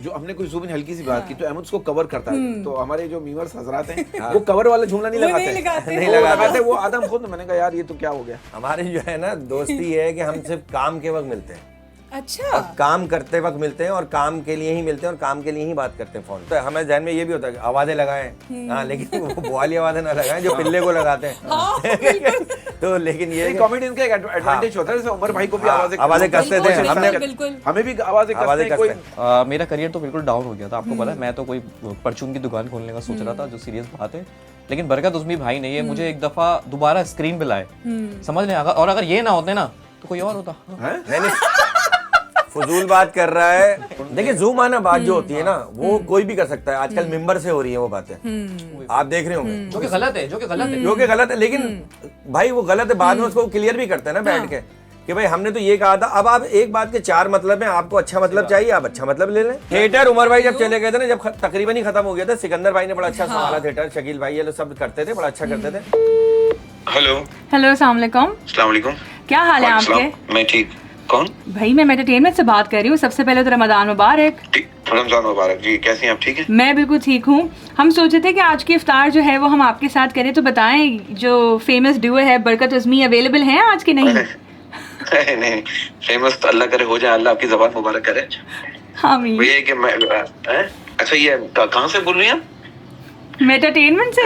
जो हमने कोई ज़ूम इन हल्की सी बात की तो अहमद उसको कवर करता है, तो हमारे जो मीवर्स हजरात हैं वो कवर वाला जुमला नहीं लगाते वो आदम खुद। मैंने कहा यार ये तो क्या हो गया। हमारी जो है ना दोस्ती है कि हम सिर्फ काम के वक्त मिलते हैं। अच्छा, काम करते वक्त मिलते हैं और काम के लिए ही मिलते हैं और काम के लिए ही बात करते हैं फोन पे। हमें ध्यान में ये भी होता है कि आवाजें लगाएं, हाँ, लेकिन वो वाली आवाजें ना लगाएं जो पिल्ले को लगाते हैं। तो लेकिन ये कॉमेडियन का एक एडवांटेज होता है, जैसे उमर भाई को भी आवाजें कसते थे, हमने हमें भी आवाजें कसते हैं। मेरा करियर तो बिल्कुल डाउन हो गया था, आपको पता है। मैं तो कोई परचून की दुकान खोलने का सोच रहा था, जो सीरियस बात है। लेकिन बरकत उस्मी भाई ने ये मुझे एक दफा दोबारा स्क्रीन पे लाए, समझ लें। और अगर ये ना होते ना तो कोई और होता। नहीं, फजूल बात कर रहा है। देखिए जूम आना बात जो होती है ना वो कोई भी कर सकता है। आजकल मिंबर से हो रही है वो बातें, आप देख रहे होंगे, जो कि गलत है, लेकिन भाई वो गलत है। बाद में उसको क्लियर भी करते हैं ना बैठ के कि भाई हमने तो ये कहा था। अब आप एक बात के चार मतलब हैं, आपको अच्छा मतलब चाहिए, आप अच्छा मतलब ले लें। थिएटर उमर भाई जब चले गए थे ना, जब तकरीबन ही खत्म हो गया था, सिकंदर भाई ने बड़ा अच्छा संभाला थिएटर, शकील भाई ये लोग सब करते थे, बड़ा अच्छा करते थे। हेलो अस्सलाम वालेकुम। अस्सलाम वालेकुम। क्या हाल है आपके? मैं ठीक। कौन? भाई मैं एंटरटेनमेंट से बात कर रही हूँ। सबसे पहले तो रमजान मुबारक। रमजान मुबारक जी, कैसी हैं आप? ठीक है, मैं बिल्कुल ठीक हूँ। हम सोचे थे कि आज की इफ्तार जो है वो हम आपके साथ करें, तो बताएं जो फेमस डुओ है बरकत उज़मी अवेलेबल हैं आज के नहीं? नहीं फेमस तो अल्लाह करे हो जाए, अल्लाह आपकी ज़बान मुबारक करे। आमीन। वो ये कि मैं अच्छा ये कहाँ से बोल रही हैं? मैं एंटरटेनमेंट से।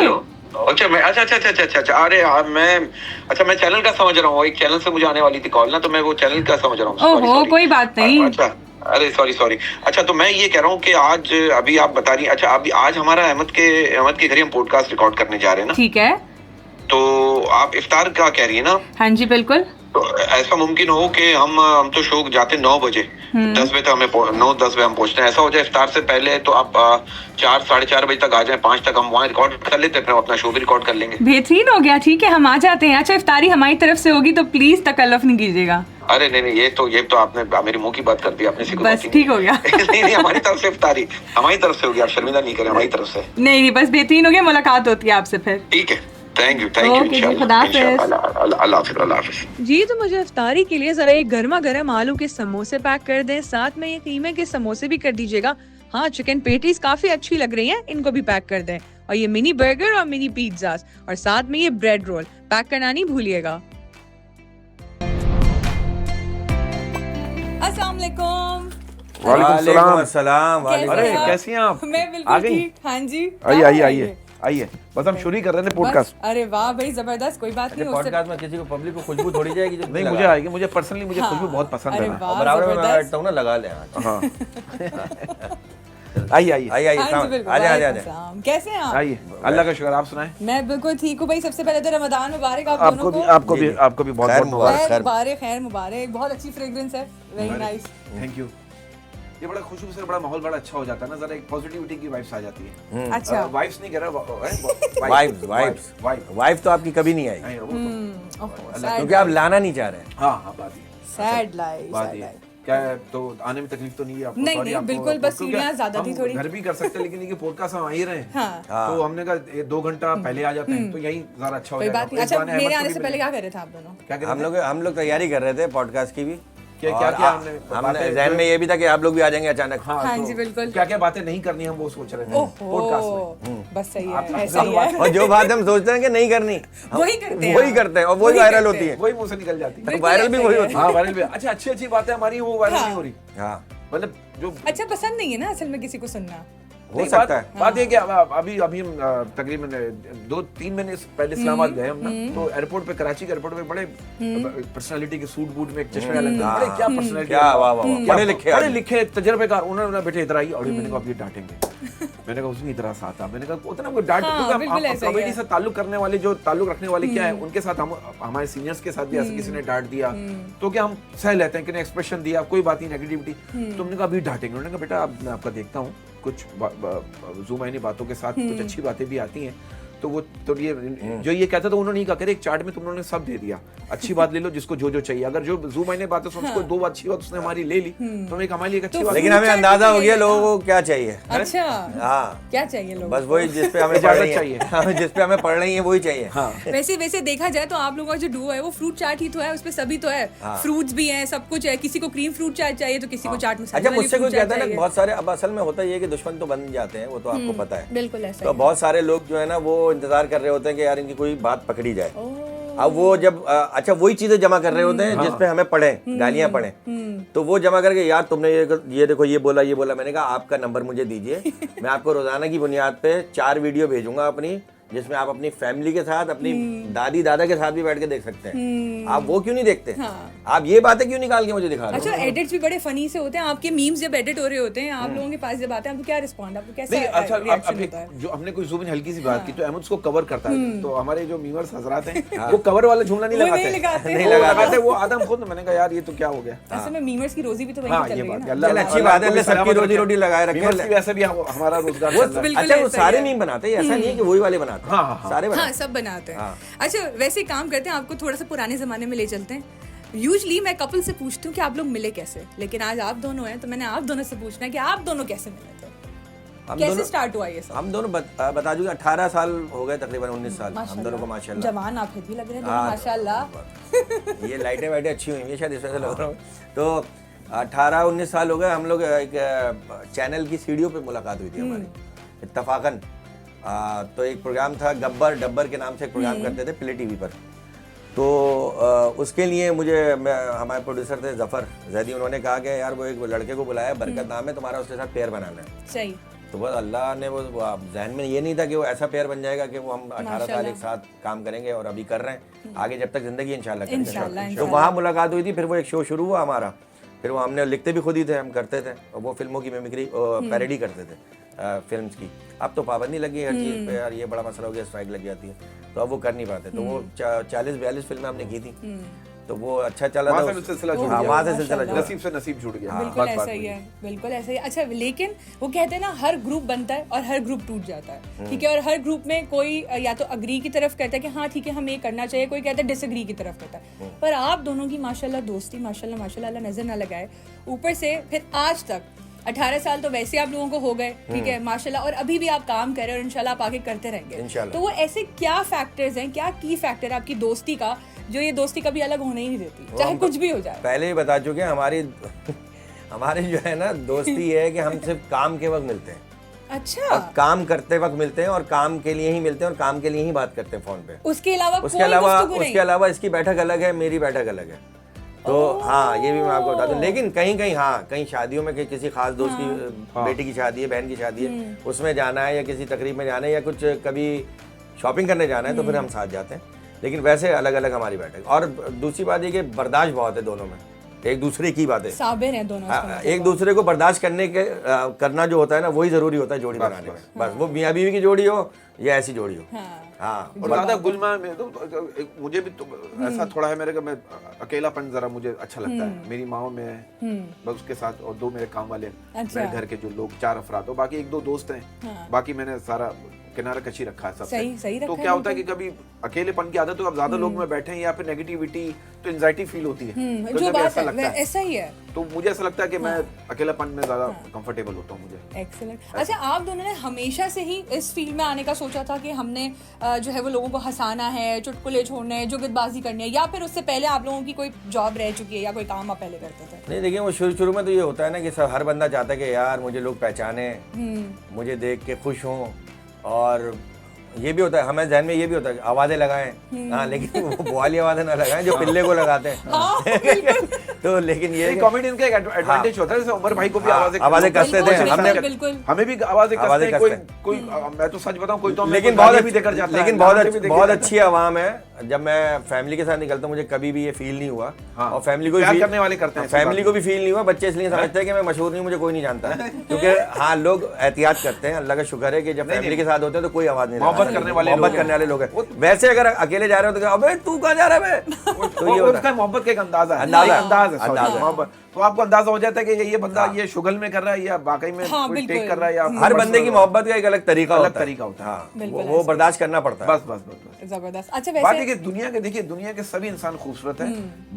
अच्छा मैं अच्छा अरे यार मैं चैनल का समझ रहा हूँ। एक चैनल से मुझे आने वाली थी कॉल ना, तो मैं वो चैनल का समझ रहा हूँ। ओहो कोई बात नहीं। अच्छा अरे सॉरी। अच्छा तो मैं ये कह रहा हूँ कि आज अभी आप बता रही, अच्छा अभी आज हमारा अहमद के घर ही हम पॉडकास्ट रिकॉर्ड करने जा रहे हैं ना। ठीक है, तो आप इफ्तार का कह रही है ना? हाँ जी बिल्कुल। तो ऐसा मुमकिन हो कि हम तो शो जाते 9 बजे, 10 बजे तक हमें 9-10 बजे हम पहुंचते हैं। ऐसा हो जाए इफ्तार से पहले तो आप 4-4:30 बजे तक आ जाएं, 5 तक हम वहाँ रिकॉर्ड कर लेते हैं, अपना शो भी रिकॉर्ड कर लेंगे। बेहतरीन हो गया, ठीक है हम आ जाते हैं। अच्छा इफ्तारी हमारी तरफ से होगी तो प्लीज तकल्लुफ नहीं कीजिएगा। अरे नहीं ये तो आपने मेरे मुंह की बात कर दी, आपने बस ठीक हो गया। नहीं हमारी तरफ से इफ्तारी हमारी तरफ से होगी, आप शर्मिंदा नहीं करें, हमारी तरफ से। नहीं बस बेहतरीन हो गया, मुलाकात होती है आपसे फिर। ठीक है, थैंक यू अल्लाह हाफिज़। जी तो मुझे इफ्तारी के लिए जरा एक गर्मा गर्म आलू के समोसे पैक कर दें, साथ में ये कीमे के समोसे भी कर दीजिएगा। हाँ चिकन पेटीज काफी अच्छी लग रही हैं, इनको भी पैक कर दें। और ये मिनी बर्गर और मिनी पिज्जास, और साथ में ये ब्रेड रोल पैक करना नहीं भूलिएगा। वालेकुम अस्सलाम। अरे कैसी हैं आप? मैं बिल्कुल ठीक। हाँ जी आइए बस हम शुरू ही कर रहे थे पॉडकास्ट। अरे वाह भाई जबरदस्त, कोई बात नहीं। पॉडकास्ट में किसी को पब्लिक को खुशबू थोड़ी जाएगी जो नहीं मुझे आएगी, मुझे पर्सनली मुझे खुशबू बहुत पसंद है ना। बराबर में मैं बैठता हूँ ना, लगा ले। हाँ आइए आइए कैसे हैं आप? आइए, अल्लाह का शुक्र, आप सुनाएं। मैं बिल्कुल ठीक हूँ भाई। सबसे पहले तो रमजान मुबारक आप दोनों को। आपको भी बहुत बहुत मुबारक। खैर मुबारक। बहुत अच्छी फ्रेग्रेंस है, वेरी नाइस। Thank you. ये बड़ा खुशबू से बड़ा माहौल बड़ा अच्छा हो जाता है ना, जरा एक पॉजिटिविटी की वाइब्स आ जाती है। अच्छा वाइब्स नहीं कह रहा, वाइफ तो आपकी कभी नहीं आएगी क्योंकि आप लाना नहीं चाह रहे। हाँ बात सैड लाइफ। क्या है, तो आने में तकलीफ तो नहीं है आपको? नहीं बिल्कुल, बस सीढ़ियाँ ज्यादा थी थोड़ी। घर भी कर सकते हैं, लेकिन ये पॉडकास्ट हम आ ही रहे हैं। हाँ। तो हमने कहा 2 घंटा पहले आ जाते हैं तो यही ज्यादा अच्छा हो जाएगा। अच्छा मेरे आने से पहले क्या कर रहे थे आप दोनों? क्या हम लोग तैयारी कर रहे थे पॉडकास्ट की भी। क्या हमने ज़हन में ये भी था कि आप लोग भी आ जाएंगे अचानक। हाँ जी बिल्कुल। क्या बातें नहीं करनी हम वो सोच रहे थे पॉडकास्ट में। बस सही है, ऐसा ही है। और जो बात हम सोचते हैं कि नहीं करनी वही करते हैं और वही वायरल होती है, वही मुंह से निकल जाती है। वायरल भी वही होती है। हाँ वायरल भी। अच्छा अच्छी बातें हमारी वो वायरल नहीं हो रही। हाँ मतलब जो अच्छा पसंद नहीं है ना असल में किसी को सुनना। हो सकता है। बात ये कि अभी हम तकरीबन 2-3 महीने पहले इस्लामाबाद गए हम ना, तो एयरपोर्ट पे, कराची के एयरपोर्ट पे बड़े पर्सनालिटी के सूट बूट में एक चश्मे वाले बड़े क्या पर्सनालिटी, क्या वाह पढ़े लिखे तजर्बेकार, उन्होंने बेटे इधर आई और मैंने कहा आप ये डांटेंगे। मैंने कहा उसमें इतना साथ था, मैंने कहा उतना कोई डांट, क्योंकि कॉमेडी से ताल्लुक करने वाले जो ताल्लुक रखने वाले क्या है उनके साथ, हम हमारे सीनियर्स के साथ भी ऐसे किसी ने डांट दिया तो क्या हम सह लेते हैं कि एक्सप्रेशन दिया, कोई बात नहीं, नेगेटिविटी। तो हमने कहा अभी डांटेंगे। उन्होंने कहा बेटा मैं आपका देखता हूँ, कुछ जूम आईनी बातों के साथ कुछ अच्छी बातें भी आती हैं, तो वो तो ये जो ये कहता था उन्होंने कहा, एक चार्ट में तुमने सब दे दिया, अच्छी बात ले लो जिसको जो जो चाहिए, अगर जो जू मैंने बात है उसको दो अच्छी बात उसने हमारी ले ली तो एक हमारे लिए एक अच्छी बात। लेकिन हमें अंदाजा हो गया लोगों को क्या चाहिए। अच्छा, हाँ क्या चाहिए लोगों बस वही जिस पे हमें चाहिए, जिस पे हमें पढ़ रही है वही चाहिए। वैसे देखा जाए तो आप लोगों का जो डुओ है वो फ्रूट चाट ही तो है, उसपे सभी तो है, फ्रूट्स भी हैं, सब कुछ है, किसी को क्रीम फ्रूट चाट चाहिए तो किसी को चाट मसाला। अच्छा मुझसे कोई कहता है ना बहुत सारे, अब असल में होता है कि दुश्मन तो बन जाते हैं, वो तो आपको पता है, बिल्कुल ऐसा तो बहुत सारे लोग जो है ना वो इंतजार कर रहे होते हैं कि यार इनकी कोई बात पकड़ी जाए। अब वो जब अच्छा वही चीजें जमा कर रहे होते हैं जिसपे हमें पढ़े, गालियां पढ़े, तो वो जमा करके यार तुमने ये देखो ये बोला। मैंने कहा आपका नंबर मुझे दीजिए, मैं आपको रोजाना की बुनियाद पे 4 वीडियो भेजूंगा अपनी, जिसमें आप अपनी फैमिली के साथ, अपनी दादी दादा के साथ भी बैठ के देख सकते हैं। आप वो क्यों नहीं देखते? आप ये बातें क्यों निकाल के मुझे दिखा रहे हो? अच्छा, एडिट्स भी बड़े फनी से होते हैं आपके, मीम्स जब एडिट हो रहे होते हैं आप लोगों के पास जब आते हैं आपको क्या रिस्पॉन्ड, आपको कैसा रिएक्शन होता है? जो हमने कोई ज़ूम इन हल्की सी बात की तो अहमद उसको कवर करता है, तो हमारे जो मीमर्स हजरात हैं वो कवर वाला जुमला नहीं लगाते, वो आदम खुद। मैंने कहा यार ये तो क्या हो गया, ऐसे में मीमर्स की रोजी भी तो वहीं चल रही है ना। चल अच्छी बात है, सबकी रोजी रोटी लगाए रखे, वैसे भी हमारा रोजगार। अच्छा वो सारे मीम बनाते हैं, ऐसा नहीं है कि वही वाले बनाते हैं, सारे हाँ सब बनाते हैं। अच्छा वैसे काम करते हैं, आपको थोड़ा सा पुराने जमाने में ले चलते हैं। यूजली मैं कपल से पूछती हूँ कि आप लोग मिले कैसे, लेकिन आज आप दोनों हैं तो मैंने आप दोनों से पूछना है कि आप दोनों कैसे मिले थे, कैसे स्टार्ट हुआ ये सब? हम दोनों बता दूंगा 18 साल हो गए, तकरीबन 19 साल हम दोनों को माशाल्लाह। जवान आप फिर भी लग रहे हैं माशाल्लाह। ये लाइटें वाइटें अच्छी हुई हैं शायद इस वजह से लग रहा हूँ। तो 18-19 साल हो गए, हम लोग एक चैनल की सीढ़ियों पे मुलाकात हुई थी हमारी इत्तफाकन। तो एक प्रोग्राम था डब्बर के नाम से एक प्रोग्राम करते थे प्ले टीवी पर, तो उसके लिए मुझे हमारे प्रोड्यूसर थे जफर जैदी, उन्होंने कहा कि यार वो एक लड़के को बुलाया, बरकत नाम है, तुम्हारा उसके साथ पेयर बनाना है। सही। तो बस अल्लाह ने वो जहन में ये नहीं था कि वो ऐसा पेयर बन जाएगा कि वो हम 18 साल एक साथ काम करेंगे, और अभी कर रहे हैं, आगे जब तक जिंदगी इंशाल्लाह करेंगे। तो वहाँ मुलाकात हुई थी, फिर वो एक शो शुरू हुआ हमारा, फिर वो हमने लिखते भी खुद ही थे, हम करते थे, और वो फिल्मों की मिमिक्री पैरोडी करते थे फिल्म्स की। अब तो पाबंदी लगी है हर चीज़ पे यार, ये बड़ा मसला हो गया, स्ट्राइक लग जाती है, तो अब वो कर नहीं पाते। तो वो 40-42 फिल्में हमने की थी, तो वो अच्छा चला था, वहाँ से सिलसिला जुड़ा, नसीब से नसीब जुड़ गया। बिल्कुल ऐसा ही है, बिल्कुल ऐसा ही। अच्छा लेकिन वो कहते हैं ना हर ग्रुप बनता है और हर ग्रुप टूट जाता है, ठीक है, और हर ग्रुप में कोई या तो अग्री की तरफ कहता है कि हाँ ठीक है हमें ये करना चाहिए, कोई कहता है डिसएग्री की तरफ कहता है, पर आप दोनों की माशाल्लाह दोस्ती माशाल्लाह नजर ना लगाए, ऊपर से फिर आज तक 18 साल तो वैसे आप लोगों को हो गए, ठीक है माशाल्लाह, और अभी भी आप काम कर रहे हैं और इंशाल्लाह आप आगे करते रहेंगे। तो वो ऐसे क्या फैक्टर्स हैं, क्या की फैक्टर है आपकी दोस्ती का जो ये दोस्ती कभी अलग होने ही नहीं देती, चाहे कुछ भी हो जाए? पहले ही बता चुके हैं, हमारी जो है ना दोस्ती है कि हम सिर्फ काम के वक्त मिलते हैं। अच्छा, काम करते वक्त मिलते हैं और काम के लिए ही मिलते हैं और काम के लिए ही बात करते हैं फोन पे। उसके अलावा इसकी बैठक अलग है, मेरी बैठक अलग है। तो हाँ ये भी मैं आपको बता दूं, लेकिन कहीं शादियों में किसी खास दोस्त की बेटी की शादी है, बहन की शादी है, उसमें जाना है, या किसी तकरीब में जाना है, या कुछ कभी शॉपिंग करने जाना है, तो फिर हम साथ जाते हैं, लेकिन वैसे अलग अलग हमारी बैठक। और दूसरी बात ये कि बर्दाश्त बहुत है दोनों में, एक दूसरे की बातें साबिर हैं दोनों, एक दूसरे को बर्दाश्त करना जो होता है ना वही जरूरी होता है जोड़ी बनाने में। बस वो मियाँ बीवी की जोड़ी हो या ऐसी जोड़ी हो। हाँ और ज़्यादा गुलमा में तो मुझे भी तो ऐसा थोड़ा है मेरे को, मैं अकेलापन जरा मुझे अच्छा लगता है। मेरी माँ में है बस, उसके साथ और 2 मेरे काम वाले, मेरे घर के जो लोग 4 अफराद हो, बाकी 1-2 दोस्त हैं, बाकी मैंने सारा किनारा कशी रखा है सब। सही तो क्या होता है कि कभी अकेलेपन की आदत हो, अब ज्यादा लोग में बैठे हैं या फिर नेगेटिविटी, तो एंजाइटी फील होती है, जो बात है ऐसा ही है। तो मुझे ऐसा लगता है कि मैं अकेलापन में ज्यादा कंफर्टेबल होता हूँ मुझे। एक्सीलेंट। अच्छा आप दोनों ने हमेशा से ही इस फील्ड में आने का सोचा था कि हमने जो है वो लोगों को हंसाना है, चुटकुले छोड़ने हैं, जुगतबाजी करनी है, या फिर उससे पहले आप लोगों की कोई जॉब रह चुकी है या कोई काम आप पहले करते थे? नहीं देखिए, वो शुरू में तो ये होता है ना कि सब हर बंदा चाहता है कि यार मुझे लोग पहचाने, मुझे देख के खुश हों, और ये भी होता है हमें जहन में, ये भी होता है आवाजें लगाएं, हाँ, लेकिन वो वाली आवाजें ना लगाएं जो पिल्ले को लगाते हैं। तो लेकिन ये कॉमेडियन का एक एडवांटेज होता है, जैसे उमर भाई को भी आवाजें कसते थे, हमें भी आवाजें कसते हैं। कोई मैं तो सच बताऊं, कोई तो लेकिन बहुत अच्छी आवाम है। जब मैं फैमिली के साथ निकलता हूँ मुझे कभी भी ये फील नहीं हुआ, और फैमिली को भी करने वाले करते हैं, फैमिली को भी फील नहीं हुआ। बच्चे इसलिए समझते हैं कि मैं मशहूर नहीं, मुझे कोई नहीं जानता, क्योंकि हाँ लोग एहतियात करते हैं। अल्लाह का शुक्र है कि जब फैमिली के साथ होते हैं तो कोई आवाज नहीं, मोहब्बत करने वाले लोग हैं। वैसे अगर अकेले जा रहे हो तो अबे तू कहाँ जा रहा है, तो ये होता है। मोहब्बत का एक अंदाज अंदाज है, sorry, मोहब्बत। तो आपको अंदाजा हो जाता है कि ये बंदा ये शुगल में कर रहा है या वाकई में हाँ, कोई बिल्कुल। टेक कर रहा है या हर बंदे की मोहब्बत का एक अलग तरीका अलग होता है। तरीका होता है। हाँ, बिल्कुल वो बर्दाश्त करना पड़ता है। बस बस बस बस जबरदस्त। अच्छा बात वैसे है कि दुनिया के, देखिए दुनिया के सभी इंसान खूबसूरत है,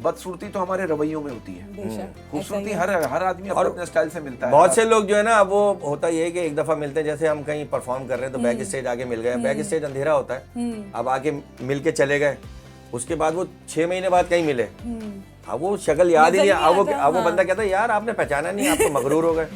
बदसूरती तो हमारे रवैयों में होती है। बेशक खूबसूरती हर आदमी अपने अपने स्टाइल से मिलता है। बहुत से लोग जो है ना, वो होता ये है कि एक दफा मिलते हैं, जैसे हम कहीं परफॉर्म कर रहे हैं तो बैक स्टेज आके मिल गए, बैक स्टेज अंधेरा होता है, अब आके मिल के चले गए, उसके बाद वो 6 महीने बाद कहीं मिले, अब वो शक्ल याद ही नहीं, अब वो बंदा कहता है यार आपने पहचाना नहीं, आप तो मगरूर हो गए।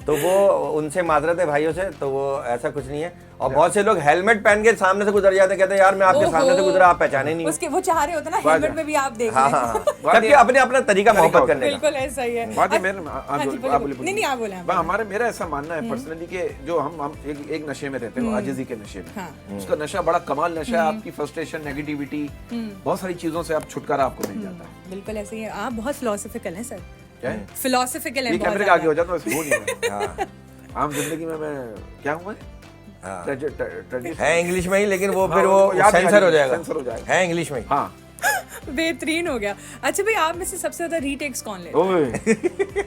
तो वो उनसे माजरत है भाइयों से, तो वो ऐसा कुछ नहीं है। और बहुत से लोग हेलमेट पहन के सामने से गुजर जाते हैं, कहते हैं यार मैं आपके सामने से गुजरा, आप पहचाने नहीं। उसके वो चाह रहे होते ना हेलमेट में भी आप देख हाँ लें। हाँ, सबके अपने अपना तरीका मोहब्बत करने का। बिल्कुल ऐसा ही है। बात है हाँ जी, बोलिए। नहीं आप बोले। हमारे मेरा ऐसा मानना है पर्सनली कि जो हम एक नशे में रहते हैं, आजिज़ी के नशे में, उसका नशा बड़ा कमाल नशा है। आपकी फ्रस्ट्रेशन, नेगेटिविटी, बहुत सारी चीजों से आप छुटकारा आपको मिल जाता है। बिल्कुल ऐसे ही है। आप बहुत फिलोसफिकल हैं सर, क्या है? फिलोसफिकल है ये बहुत कैमरे के आगे हो ज्यादा। जाता है, वो नहीं है। आम जिंदगी में मैं क्या हूँ, है इंग्लिश में ही, लेकिन वो हाँ, फिर वो वो याद नहीं सेंसर आ हो रही, जाएगा, सेंसर हो जाएगा। है इंग्लिश में ही। हाँ बेहतरीन हो गया। अच्छा भाई, आप में से सबसे ज्यादा रीटेक्स कौन लेता ओए है?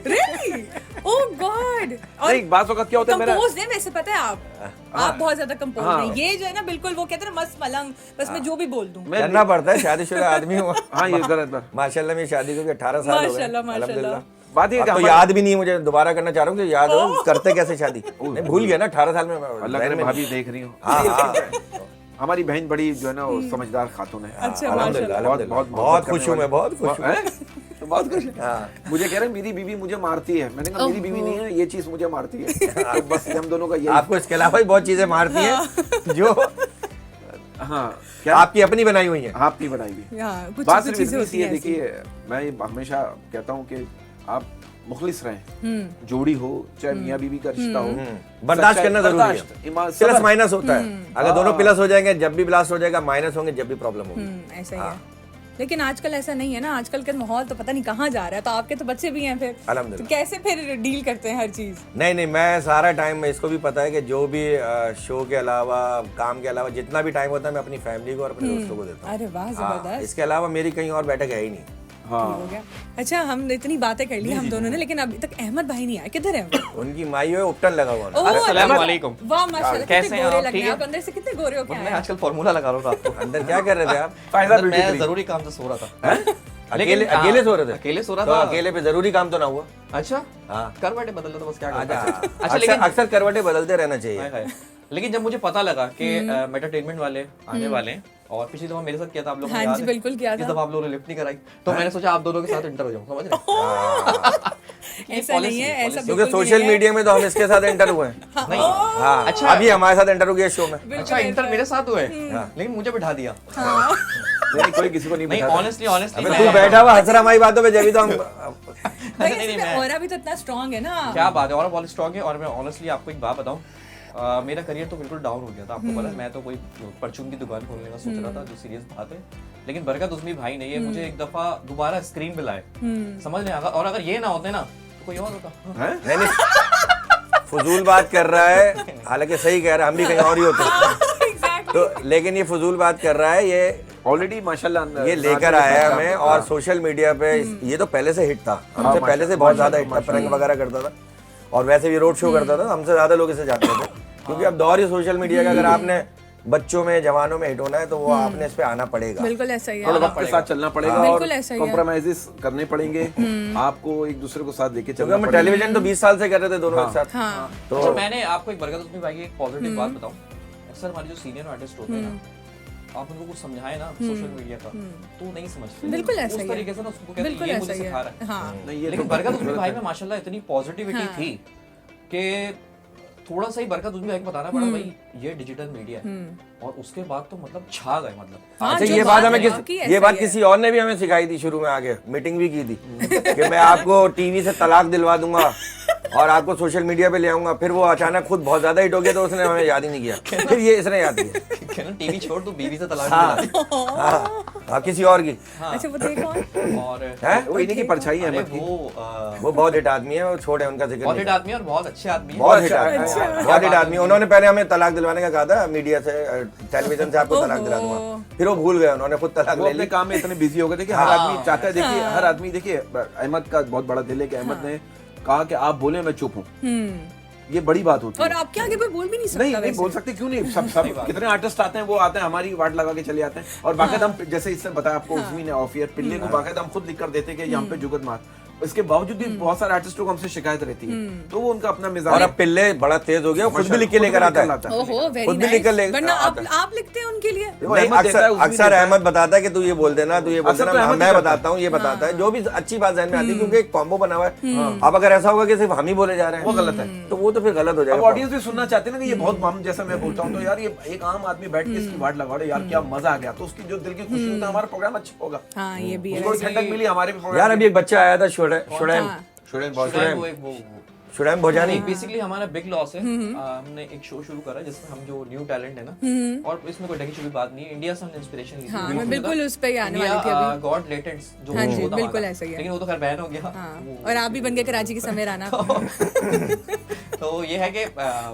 Really? Oh God! और नहीं, बात वक्त क्या होता है मेरा, कंपोज है, वैसे पता है आप बहुत ज्यादा कंपोज हैं। ये जो है ना बिल्कुल वो कहते हैं ना मस्त मलंग, बस मैं जो भी बोल दूं। करना पड़ता है, शादीशुदा आदमी हूँ। हाँ ये गलत माशाल्लाह मेरी शादी को भी 18 साल हो गए, माशाल्लाह, माशाल्लाह। अल्हम्दुलिल्लाह। बात ये अब तो याद भी नहीं है मुझे, दोबारा करना चाह रहा हूँ कि याद हो करते कैसे शादी, नहीं भूल गया ना 18 साल में। अल्लाह ज़हन करे में भाभी देख रही हूँ। हाँ हाँ, हमारी बहन बड़ी जो है ना वो समझदार खातून है। अच्छा, अल्हम्दुलिल्लाह, बहुत अल्हम्दुलिल्लाह। बहुत बहुत खुश हूँ मैं, बहुत खुश हूँ। हैं? बहुत खुश है। मुझे कह रहे हैं मेरी बीवी मुझे मारती है, मैंने कहा मेरी बीवी नहीं है, ये चीज मुझे मारती है। तो बस हम दोनों का ये आपको इसके अलावा भी बहुत चीजें मारती हैं जो हाँ क्या आपकी अपनी बनाई हुई हैं। आपकी बनाई हुई। हाँ, कुछ बात कुछ सिर्फ चीजें इतनी सी होती है, हैं ऐसी। देखिए मैं ये हमेशा कहता हूँ कि आप मुखलिस रहें, जोड़ी हो चाहे मियाँ बीवी का रिश्ता हो, बर्दाश्त करना जरूरी है। है। प्लस माइनस होता है, अगर दोनों प्लस हो जाएंगे, जब भी ब्लास्ट हो जाएगा, माइनस होंगे जब भी प्रॉब्लम होगी। ऐसा ही है। लेकिन आजकल ऐसा नहीं है ना, आजकल का माहौल तो पता नहीं कहाँ जा रहा है। तो आपके तो बच्चे भी हैं फिर, अल्हम्दुलिल्लाह। तो कैसे फिर डील करते हैं हर चीज? नहीं, मैं सारा टाइम, इसको भी पता है कि जो भी शो के अलावा, काम के अलावा जितना भी टाइम होता है मैं अपनी फैमिली को और अपने दोस्तों को देता हूँ। अरे वाह, हाँ, जबरदस्त। इसके अलावा मेरी कहीं और बैठक है ही नहीं। हो गया। अच्छा, हम इतनी बातें कर ली हम दोनों ने, लेकिन अभी तक अहमद भाई नहीं आए। किधर है वो? उनकी माई है उपटन लगा हुआ है। ओह, अस्सलाम वालेकुम। वाह माशाल्लाह, कैसे कितने हैं गोरे आप? लग रहे ठीक हैं है? आप। अंदर से कितने गोरे हो के आए मैं हैं? आजकल फॉर्मूला लगा रहा हूँ रात को। अंदर क्या कर रहे थे आप? फायदा अंदर ब्यूटी मैं क्रीम। जरूरी काम से सो रहा था। अकेले हाँ, अकेले सो रहे थे? अकेले सो रहा तो था। अकेले पे जरूरी काम तो ना हुआ? अच्छा, हाँ। करवटें बदल रहा था बस, क्या अच्छा, करता। अच्छा लेकिन अक्सर करवटें बदलते रहना चाहिए। हाय हाय। लेकिन जब मुझे पता लगा कि मेंटरटेनमेंट वाले आने वाले हैं, और पिछली दफा मेरे साथ किया था आप लोगों ने, हाँ याद जी, है? बिल्कुल किया इस था। दफा आप लोगों ने लिफ्ट नहीं कराई, तो मैंने सोचा आप दोनों के साथ इंटर हो जाऊं, समझ रहे? ऐसा नहीं है, ऐसा क्योंकि बिल्कुल भी सोशल नहीं है। मीडिया में तो हम इसके साथ एंटर हुए हैं। नहीं, हाँ, अच्छा। अभी हमारे साथ एंटर हो गया शो में। अच्छा इंटर मेरे साथ हुए, लेकिन मुझे बिठा दिया। नहीं कोई किसी को नहीं नहीं, बिठाता। ऑनेस्टली अबे तू बैठा हुआ हंस रहा हमारी बातों पे, जब तो हम भाई, नहीं, इसमें मैं- ऑरा भी तो इतना स्ट्रांग है ना। क्या बात है, और बहुत स्ट्रॉन्ग है। और मैं ऑनेस्टली आपको एक बात बताऊं, मेरा करियर तो बिल्कुल डाउन हो गया था, आपको पता है। मैं तो कोई परचून की दुकान खोलने का सोच रहा था, जो सीरियस बात है। लेकिन बरकत उसमें भाई नहीं है, मुझे एक दफा दोबारा स्क्रीन पे लाए, समझ नहीं आगा। और अगर ये ना होते ना तो कोई और होता। हैं? नहीं नहीं, फजूल बात कर रहा है, हालांकि सही कह रहा है, हम भी कहीं और ही होते हैं। तो लेकिन ये फजूल बात कर रहा है, ये ऑलरेडी माशाल्लाह ये लेकर आया है हमें। और सोशल मीडिया पे ये तो पहले से हिट था, हमसे पहले से बहुत ज्यादा हिट था, प्रैंक वगैरह करता था, और वैसे भी रोड शो करता था, हमसे ज्यादा लोग इसे जानते थे। क्योंकि अब दौर ही सोशल मीडिया का, अगर आपने बच्चों में, जवानों में हिट होना है तो वो आपने इस पे आना पड़ेगा। बिल्कुल ऐसा ही थोड़ा है। वक्त के साथ चलना पड़ेगा और बिल्कुल ऐसा ही है। कॉम्प्रोमाइजेस करने पड़ेंगे, आपको एक दूसरे को साथ लेके क्योंकि चलना हम पड़ेगा। टेलीविजन तो 20 साल से कर रहे थे दोनों एक साथ। हाँ, तो अच्छा, मैंने आपको एक बरकत उसमें भाई की एक पॉजिटिव बात बताऊं। अक्सर हमारे जो सीनियर आर्टिस्ट होते हैं ना, आप उनको कुछ समझाए ना सोशल मीडिया का, तो नहीं समझते। बिल्कुल ऐसा उस ही है। तरीके से ना उसको कहते हैं बिल्कुल ये ऐसा मुझे ही सिखा है। रहा है। हाँ, नहीं, ये लेकिन तो बरकत उसमें गलत भाई है। में माशाल्लाह इतनी पॉजिटिविटी थी कि थोड़ा सा ही बरकत उसमें भाई को बताना पड़ा भाई ये डिजिटल मीडिया है, और उसके बाद तो मतलब छा गए मतलब। हाँ, अच्छा, जो ये बात हमें है वाकई ऐसा ये बात ही है। किसी और ने भी हमें सिखाई थी शुरू में, आगे मीटिंग भी की थी कि मैं आपको टीवी से तलाक दिलवा दूंगा और आपको सोशल मीडिया पे ले आऊंगा। फिर वो अचानक खुद बहुत ज्यादा हिट हो गया, तो उसने हमें याद ही नहीं किया, फिर ये इसने याद किया। कहना टीवी छोड़, तू बीवी से तलाक दिला दे। हाँ किसी और की। अच्छा वो थे कौन? और है वो इन्हीं की परछाई है अरे अहमद की। वो बहुत हिट आदमी है, वो छोड़े उनका जिक्र बहुत नहीं। हिट आदमी है और बहुत अच्छे आदमी है। बहुत हिट आदमी है, बहुत हिट आदमी है। उन्होंने पहले हमें तलाक दिलवाने का कहा था मीडिया से, टेलीविजन से आपको तलाक दिला दूंगा, फिर वो भूल गए, उन्होंने खुद तलाक वो ले अपने ली। काम में इतने बिजी हो गए थे कि हर आदमी चाहता है, देखिए हर आदमी, देखिए अहमद का बहुत बड़ा दिल है कि अहमद ने कहा कि आप बोले मैं चुप हूँ, ये बड़ी बात होती और है। आपके आगे कोई बोल भी नहीं सकता। नहीं वैसे। बोल सकते, क्यों नहीं, सब कितने आर्टिस्ट आते हैं, वो आते हैं हमारी वाट लगा के चले जाते हैं, और बाकायदा हम जैसे इससे बताया आपको उस्मी ने ऑफ ईयर पिल्ले को बाकायदा हम खुद लिख कर देते हैं कि यहाँ पे जुगत मार। इसके बावजूद भी बहुत सारे आर्टिस्टों को हमसे शिकायत रहती है, तो वो उनका अपना और मिजाज। अब पिल्ले बड़ा तेज हो गया, खुद भी लिख के लेकर आता है। ओहो वेरी खुद भी लिख कर नाइस। ले वरना आता है। आप लिखते हैं उनके लिए? नहीं, अक्सर अहमद बताता है कि तू ये बोल देना, तू ये बोल अक्सर देना, तो अहमद मैं ही बताता हूँ, ये बताता है, जो भी अच्छी बात ध्यान में आती है, क्योंकि एक कॉम्बो बना हुआ है। अब अगर ऐसा होगा कि सिर्फ हम ही बोले जा रहे हैं, वो गलत है। तो वो तो फिर गलत हो अब जाएगा। ऑडियंस भी सुनना चाहते हैं ना कि ये बहुत हम, जैसा मैं बोलता हूँ तो यार ये एक आम आदमी बैठ के इसकी वाट लगा रहे, यार क्या मजा आ गया, तो उसकी जो दिल की खुशी होता है, हमारा प्रोग्राम अच्छा होगा, हाँ ये भी है। उसको ठंडक मिली हमारे भी प्रोग्राम। यार अभी एक बच्चा आया था शुड़ैम शुड़ैम भोजानी। बेसिकली हमारा बिग लॉस है। हमने एक शो शुरू करा जिसमें हम जो न्यू टैलेंट है ना, और इसमें कोई ढकी छुपी बात नहीं है, इंडिया से हमने इंस्पिरेशन ली। हाँ, मैं बिल्कुल उस पे ही आने वाली थी अभी। गॉड लेटेंट्स जो हाँ जी, होता बिल्कुल हमारा। ऐसा ही है। लेकिन वो तो खैर बैन हो गया। हाँ, और आप भी बन गए कराची के समय राना। तो ये है कि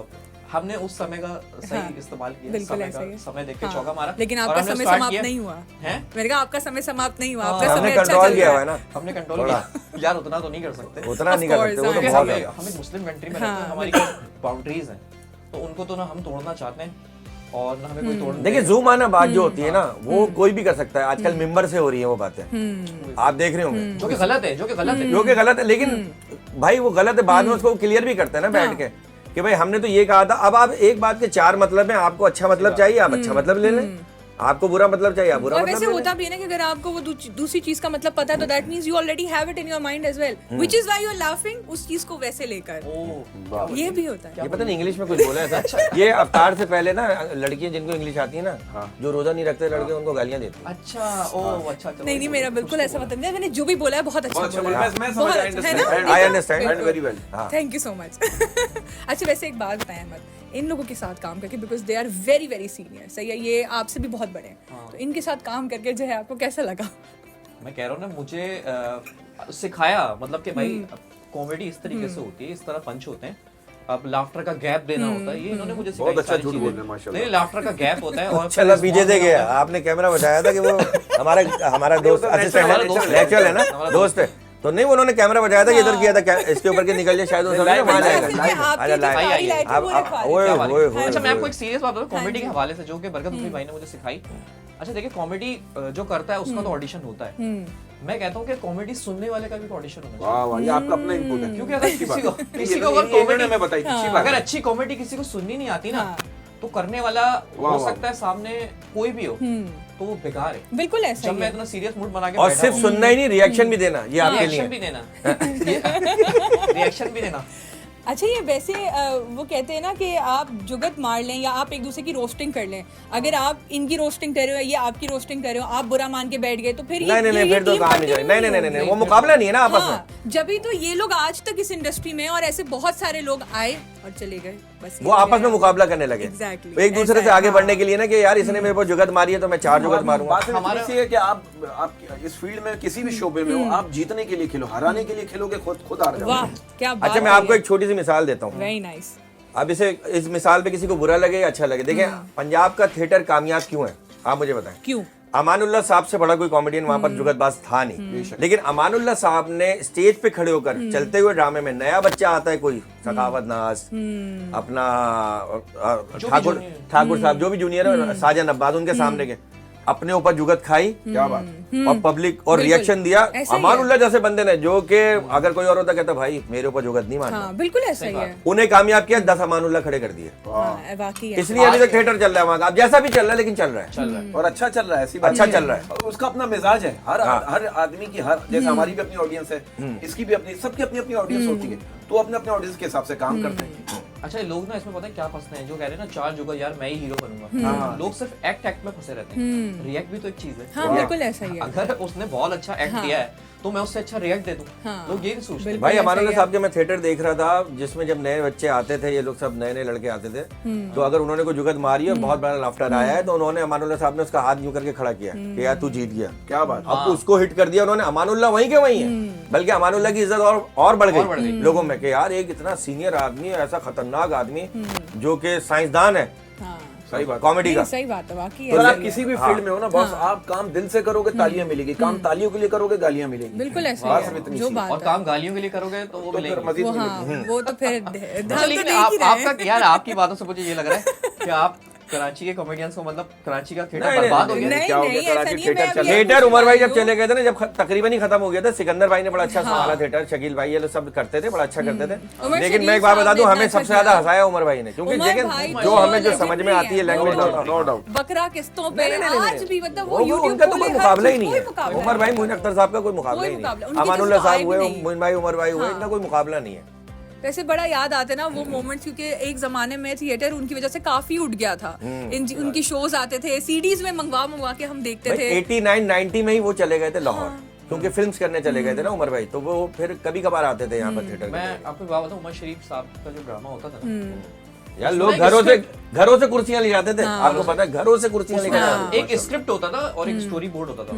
हमने उस समय का सही इस्तेमाल किया, बिल्कुल समय ऐसा ही है। का समय देख के हाँ, चौका मारा। लेकिन और आपका हमने समय start समाप्त किया। नहीं हुआ हैं? मैंने कहा आपका समय समाप्त नहीं हुआ, हाँ, आपका हमने समय अच्छा कंट्रोल चल किया रहा हुआ है। है ना, हमने कंट्रोल किया यार, उतना तो नहीं कर सकते। उतना नहीं कर सकते, वो तो course, बहुत हमें ज्यादा। हम एक मुस्लिम कंट्री में रहते हैं, हाँ, हमारी बाउंड्रीज हैं, तो उनको तो ना हम तोड़ना चाहते हैं और ना हमें कोई तोड़ना। देखिए जूम आना बात जो होती है ना, वो कोई भी कर सकता है। आजकल मिंबर से हो रही है वो बातें, आप देख रहे होंगे, जो कि गलत है, जो कि गलत है। जो कि गलत है। लेकिन भाई वो गलत है, बाद में उसको क्लियर भी करते हैं ना बैठ के, कि भाई हमने तो ये कहा था। अब आप एक बात के चार मतलब है, आपको अच्छा मतलब चाहिए आप अच्छा मतलब ले लें, आपको बुरा मतलब चाहिए आप बुरा और मतलब वैसे ले लें। होता भी है ना कि अगर आपको वो दूसरी चीज का मतलब पता है तो that means you already have it in your mind as well, which is why you are laughing उस चीज को वैसे लेकर। ये भी होता है। ये पता नहीं इंग्लिश में कुछ बोला है ऐसा। ये अवतार से पहले ना लड़कियां जिनको इंग्लिश आती है ना, जो रोजा नहीं रखते लड़के, उनको गालियां देती हैं। अच्छा ओ अच्छा चलो। नहीं मेरा बिल्कुल ऐसा मतलब नहीं, मैंने जो भी बोला है बहुत अच्छा बोला है। मैं बहुत समझ, अच्छा, है ना? I understand. And very well. Thank you so much. अच्छा वैसे एक बात बताएं अहमद, इन लोगों के साथ काम करके, because they are very very senior, सही है, ये आपसे भी बहुत बड़े हैं, तो इनके साथ काम करके जो है आपको कैसा लगा? मैं कह रहा हूँ ना, मुझे सिखाया मतलब कि भाई कॉमेडी इस तरीके से होती है, इस तरह पंच होते हैं, अब लाफ्टर का गैप देना होता है, ये इन्होंने मुझे सिखाई। बहुत अच्छा सारी झूठ चीजें। बोल रहे हैं, माशाल्लाह। नहीं लाफ्टर का गैप होता है और चलो पीछे से गया, आपने कैमरा बचाया था कि वो हमारा दोस्त असिस्टेंट है, नेचुरल है ना, दोस्त है, तो नहीं उन्होंने कैमरा बचाया था कि इधर किया था, इसके ऊपर के निकल जाए शायद वो समझे वहां जाएगा। अच्छा मैं आपको एक सीरियस बात बताऊं कॉमेडी के हवाले से, जो कि बरकत उस्मी भाई ने मुझे सिखाई। अच्छा देखिए कॉमेडी जो करता है उसका तो ऑडिशन होता है, मैं कहता हूँ कि कॉमेडी सुनने वाले का भी तो ऑडिशन होना चाहिए। वाह वाह, ये आपका अपना इनपुट है। क्योंकि अगर किसी को अगर कॉमेडी कॉमेडी में बताई अच्छी बात अगर है। अच्छी कॉमेडी किसी को सुननी नहीं आती ना, तो करने वाला हो सकता है सामने कोई भी हो, तो वो बेकार है। बिल्कुल ऐसा जब ही मैं है। इतना सीरियस मूड बना के और बैठा सिर्फ हूं, सुनना ही नहीं, रिएक्शन भी देना, ये आपके लिए रिएक्शन भी देना रिएक्शन भी देना। अच्छा ये वैसे वो कहते हैं ना कि आप जुगत मार लें या आप एक दूसरे की रोस्टिंग कर लें, अगर आप इनकी रोस्टिंग कर रहे हो या आपकी रोस्टिंग कर रहे हो, आप बुरा मान के बैठ गए तो फिर ये नहीं फिर तो कहा नहीं जाएगा। नहीं वो मुकाबला नहीं है ना आपस में। जब भी तो ये लोग आज तक इस इंडस्ट्री में और ऐसे बहुत सारे लोग आए और चले गए, बस वो आपस में मुकाबला करने लगे Exactly. एक दूसरे से आगे बढ़ने के लिए ना, कि यार इसने मेरे को जुगत मारी है तो मैं 4 जुगत मारूंगा। बात हमारा है कि आप इस फील्ड में किसी भी शोबे में हो, आप जीतने के लिए खेलो, हराने के लिए खेलोगे खुद हार जाओगे। वाह क्या बात अच्छा मैं आपको एक छोटी सी मिसाल देता हूँ, वेरी नाइस। अब इस मिसाल पे किसी को बुरा लगे या अच्छा लगे। देखिए पंजाब का थिएटर कामयाब क्यों है, आप मुझे बताएं। क्यों? अमानुल्लाह साहब से बड़ा कोई कॉमेडियन वहां पर जुगतबाज था नहीं, लेकिन अमानुल्लाह साहब ने स्टेज पे खड़े होकर चलते हुए ड्रामे में नया बच्चा आता है कोई सखावत नाज, अपना ठाकुर साहब जो भी जूनियर है, साजन अब्बास, उनके सामने के अपने ऊपर जुगत खाई, क्या बात, और पब्लिक और रिएक्शन दिया अमानुल्लाह जैसे बंदे ने, जो कि अगर कोई और होता कहता भाई मेरे ऊपर जुगत नहीं मानना। हाँ बिल्कुल ऐसा ही है। उन्हें कामयाब किया, 10 अमानुल्लाह खड़े कर दिए। हाँ, वाकई है। इसलिए अभी तक थिएटर चल रहा है वहां का, अब जैसा भी चल रहा है लेकिन चल रहा है और अच्छा चल रहा है, ऐसी बात अच्छा नहीं है। चल रहा है। और उसका अपना मिजाज है, हर आदमी की, हर जैसे हमारी भी अपनी ऑडियंस है, इसकी भी अपनी, सबकी अपनी अपनी ऑडियंस होती है, तो अपने अपने ऑडियंस के हिसाब से काम करते हैं। अच्छा लोग ना इसमें पता है क्या फंसते हैं, जो कह रहे हैं ना चार जुगल यार मैं ही हीरो बनूंगा, लोग सिर्फ एक्ट में फंसे रहते हैं, रिएक्ट भी तो एक चीज है। हाँ बिल्कुल ऐसा ही है। अगर उसने बहुत अच्छा एक्ट दिया है तो मैं उससे अच्छा रिएक्ट दे दूं, लोग ये सोचते हैं। भाई अमानुल्लाह साहब के मैं थिएटर देख रहा था, जिसमें जब नए बच्चे आते थे, ये लोग सब नए नए लड़के आते थे, तो अगर उन्होंने कोई जुगत मारी और बहुत बड़ा लाफ्टर आया है, तो उन्होंने अमानुल्लाह साहब ने उसका हाथ यूं करके खड़ा किया कि यार तू जीत गया। क्या बात। अब उसको हिट कर दिया उन्होंने, अमानुल्लाह वहीं के वहीं है, बल्कि अमानुल्लाह की इज्जत और बढ़ गई लोगों में कि यार एक इतना सीनियर आदमी है, ऐसा खतरनाक आदमी जो कि साइंसदान है, सही बात, कॉमेडी का। सही बात है वाकई। अगर आप किसी भी फील्ड में हो ना बॉस, आप काम दिल से करोगे तालियां मिलेगी, काम तालियों के लिए करोगे गालियां मिलेगी। बिल्कुल ऐसा ही है जो बात और काम गालियों के लिए करोगे तो वो मिलेगी मजीद वो तो फिर अच्छा, लेकिन आपका यार आपकी बातों से मुझे ये लग रहा है कि आप कराची के कॉमेडियंस को मतलब कराची का थिएटर बर्बाद हो गया। क्या हो गया कराची थिएटर थिएटर उमर भाई जब चले गए थे ना, जब तकरीबन ही खत्म हो गया था, सिकंदर भाई ने बड़ा अच्छा संभाला थिएटर, शकील भाई ये लोग सब करते थे, बड़ा अच्छा करते थे। लेकिन मैं एक बात बता दूं, हमें सबसे ज्यादा हंसाया उमर भाई ने, क्योंकि लेकिन जो हमें जो समझ में आती है लैंग्वेज, नो डाउट। बकरा किस्तों पे आज भी मतलब वो उनका तो कोई मुकाबला ही नहीं है। उमर भाई, मोइन अख्तर साहब का कोई मुकाबला ही नहीं, अमानुल्लाह साहब हुए, मोइन भाई, उमर भाई हुए, इनका कोई मुकाबला नहीं है। वैसे बड़ा याद आते ना वो मोमेंट्स, क्योंकि एक जमाने में थिएटर उनकी वजह से काफी उठ गया था। उनकी शोज आते थे, सीडीज में मंगवा के हम देखते थे। 89-90 में ही वो चले गए थे लाहौर, क्योंकि फिल्म्स करने चले गए थे ना उमर भाई, तो वो फिर कभी कभार आते थे यहाँ पर थिएटर। मैं आपको बात बताऊं, उमर शरीफ साहब का जो ड्रामा होता था ना, यार लोग घरों से कुर्सियां ले जाते थे, आपको पता है, घरों से कुर्सियां लेके जाते थे। एक स्क्रिप्ट होता था और एक स्टोरी बोर्ड होता था।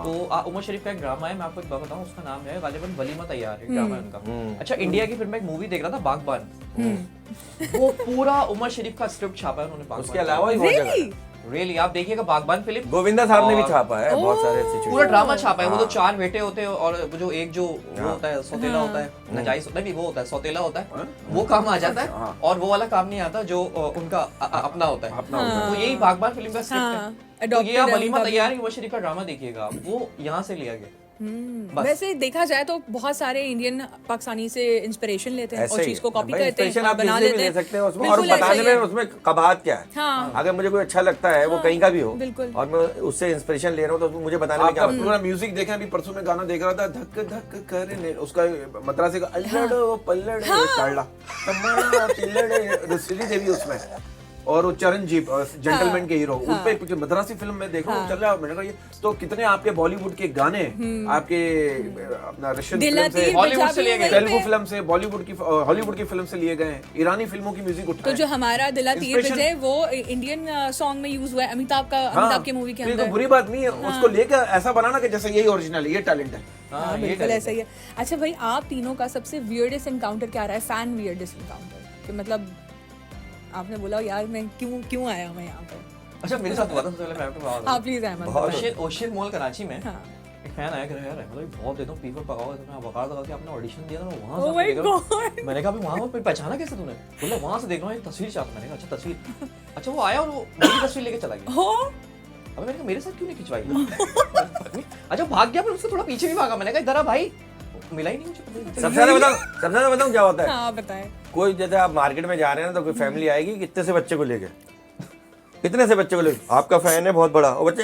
तो उमर शरीफ का एक ड्रामा है, मैं आपको एक बात बताऊं, उसका नाम है गालिबन वलीमा तैयार है, ड्रामा है उनका। अच्छा, इंडिया की फिर मैं एक मूवी देख रहा था बागबान, वो पूरा उमर शरीफ का स्क्रिप्ट छापा है उन्होंने बागबान। उसके अलावा ही बहुत जगह रियली आप देखिएगा बागबान फिल्म, गोविंदा साहब ने भी छापा है बहुत सारे पूरा सिचुएशन, ड्रामा छापा है। वो तो चार बेटे होते हैं और वो जो एक जो वो होता है सौतेला होता है, नजाइज नहीं वो होता है सौतेला होता है, वो काम आ जाता है और वो वाला काम नहीं आता जो उनका अपना होता है। तो यही बागबान फिल्म का स्क्रिप्ट है। तो ये आप वलीमा तैयार है, उमर शरीफ का ड्रामा देखिएगा, वो यहाँ से लिया गया। वैसे देखा जाए तो बहुत सारे इंडियन पाकिस्तानी से इंस्पिरेशन लेते हैं और चीज को कॉपी करते हैं और बना लेते हैं उसमें, और बताने में उसमें कबाहत क्या है। हाँ। अगर मुझे कोई अच्छा लगता है वो कहीं का भी हो और मैं उससे इंस्पिरेशन ले रहा हूँ, तो मुझे बताने में क्या आपका पूरा म्यूजिक देखें। अभी परसों में गाना देख रहा था, धक धक करने, उसका मद्रासी का अल्लड़ो पल्लड़े ताड़ा तम्मा चिल्लड़े, श्री देवी उसमें, और वो चरणजीव जेंटलमैन के हीरो, उस पे कुछ मद्रासी फिल्म में देख रहा हूँ चल रहा है। मैंने कहा ये तो कितने आपके बॉलीवुड के गाने आपके अपना रशियन फिल्म से, हॉलीवुड से लिए गए, तेलुगु फिल्म से, बॉलीवुड की हॉलीवुड की फिल्म से लिए गए, ईरानी फिल्मों की म्यूजिक उठाए। तो जो हमारा दिला तीर बजे वो इंडियन सॉन्ग में यूज हुआ है, अमिताभ की मूवी के अंदर। बुरी बात नहीं है, उसको लेकर ऐसा बनाना कि जैसे यही ओरिजिनल है, ये टैलेंट है। बिल्कुल ऐसा ही है। अच्छा भाई, आप तीनों का सबसे वियर्डेस्ट एनकाउंटर क्या रहा है, फैन वियर्डेस्ट एनकाउंटर, कि मतलब आपने बोला यार मैं क्यों आया मैं यहाँ पे। अच्छा, मेरे साथ हुआ था सबसे पहले, मैं आपको बता हाँ please Ahmed. Ocean mall Karachi में एक फैन आया, कह रहा है यार मतलब बहुत देता हूँ पीपर पकाओगे, तो मैं बकार लगा के आपने ऑडिशन दिया था ना वहाँ से देख रहा हूँ। मैंने कहा वहाँ पे पहचाना कैसे तूने? बोला वहाँ से देख रहा हूँ, एक तस्वीर चाहता। मैंने कहा अच्छा तस्वीर, अच्छा वो आया और वो मेरी तस्वीर लेके चला गया। अब मैंने कहा मेरे साथ क्यों नहीं खिंचवाई? अच्छा भाग गया, पर उससे थोड़ा पीछे भी भागा। मैंने कहा इधर भाई, मिला ही नहीं मुझे। सबसे ज्यादा बताऊं क्या होता है। हाँ बताएं। कोई जैसे आप मार्केट में जा रहे हैं ना, तो कोई फैमिली आएगी, कितने से बच्चे को लेके, कितने से बच्चे को लेके, आपका फैन है बहुत बड़ा, और बच्चे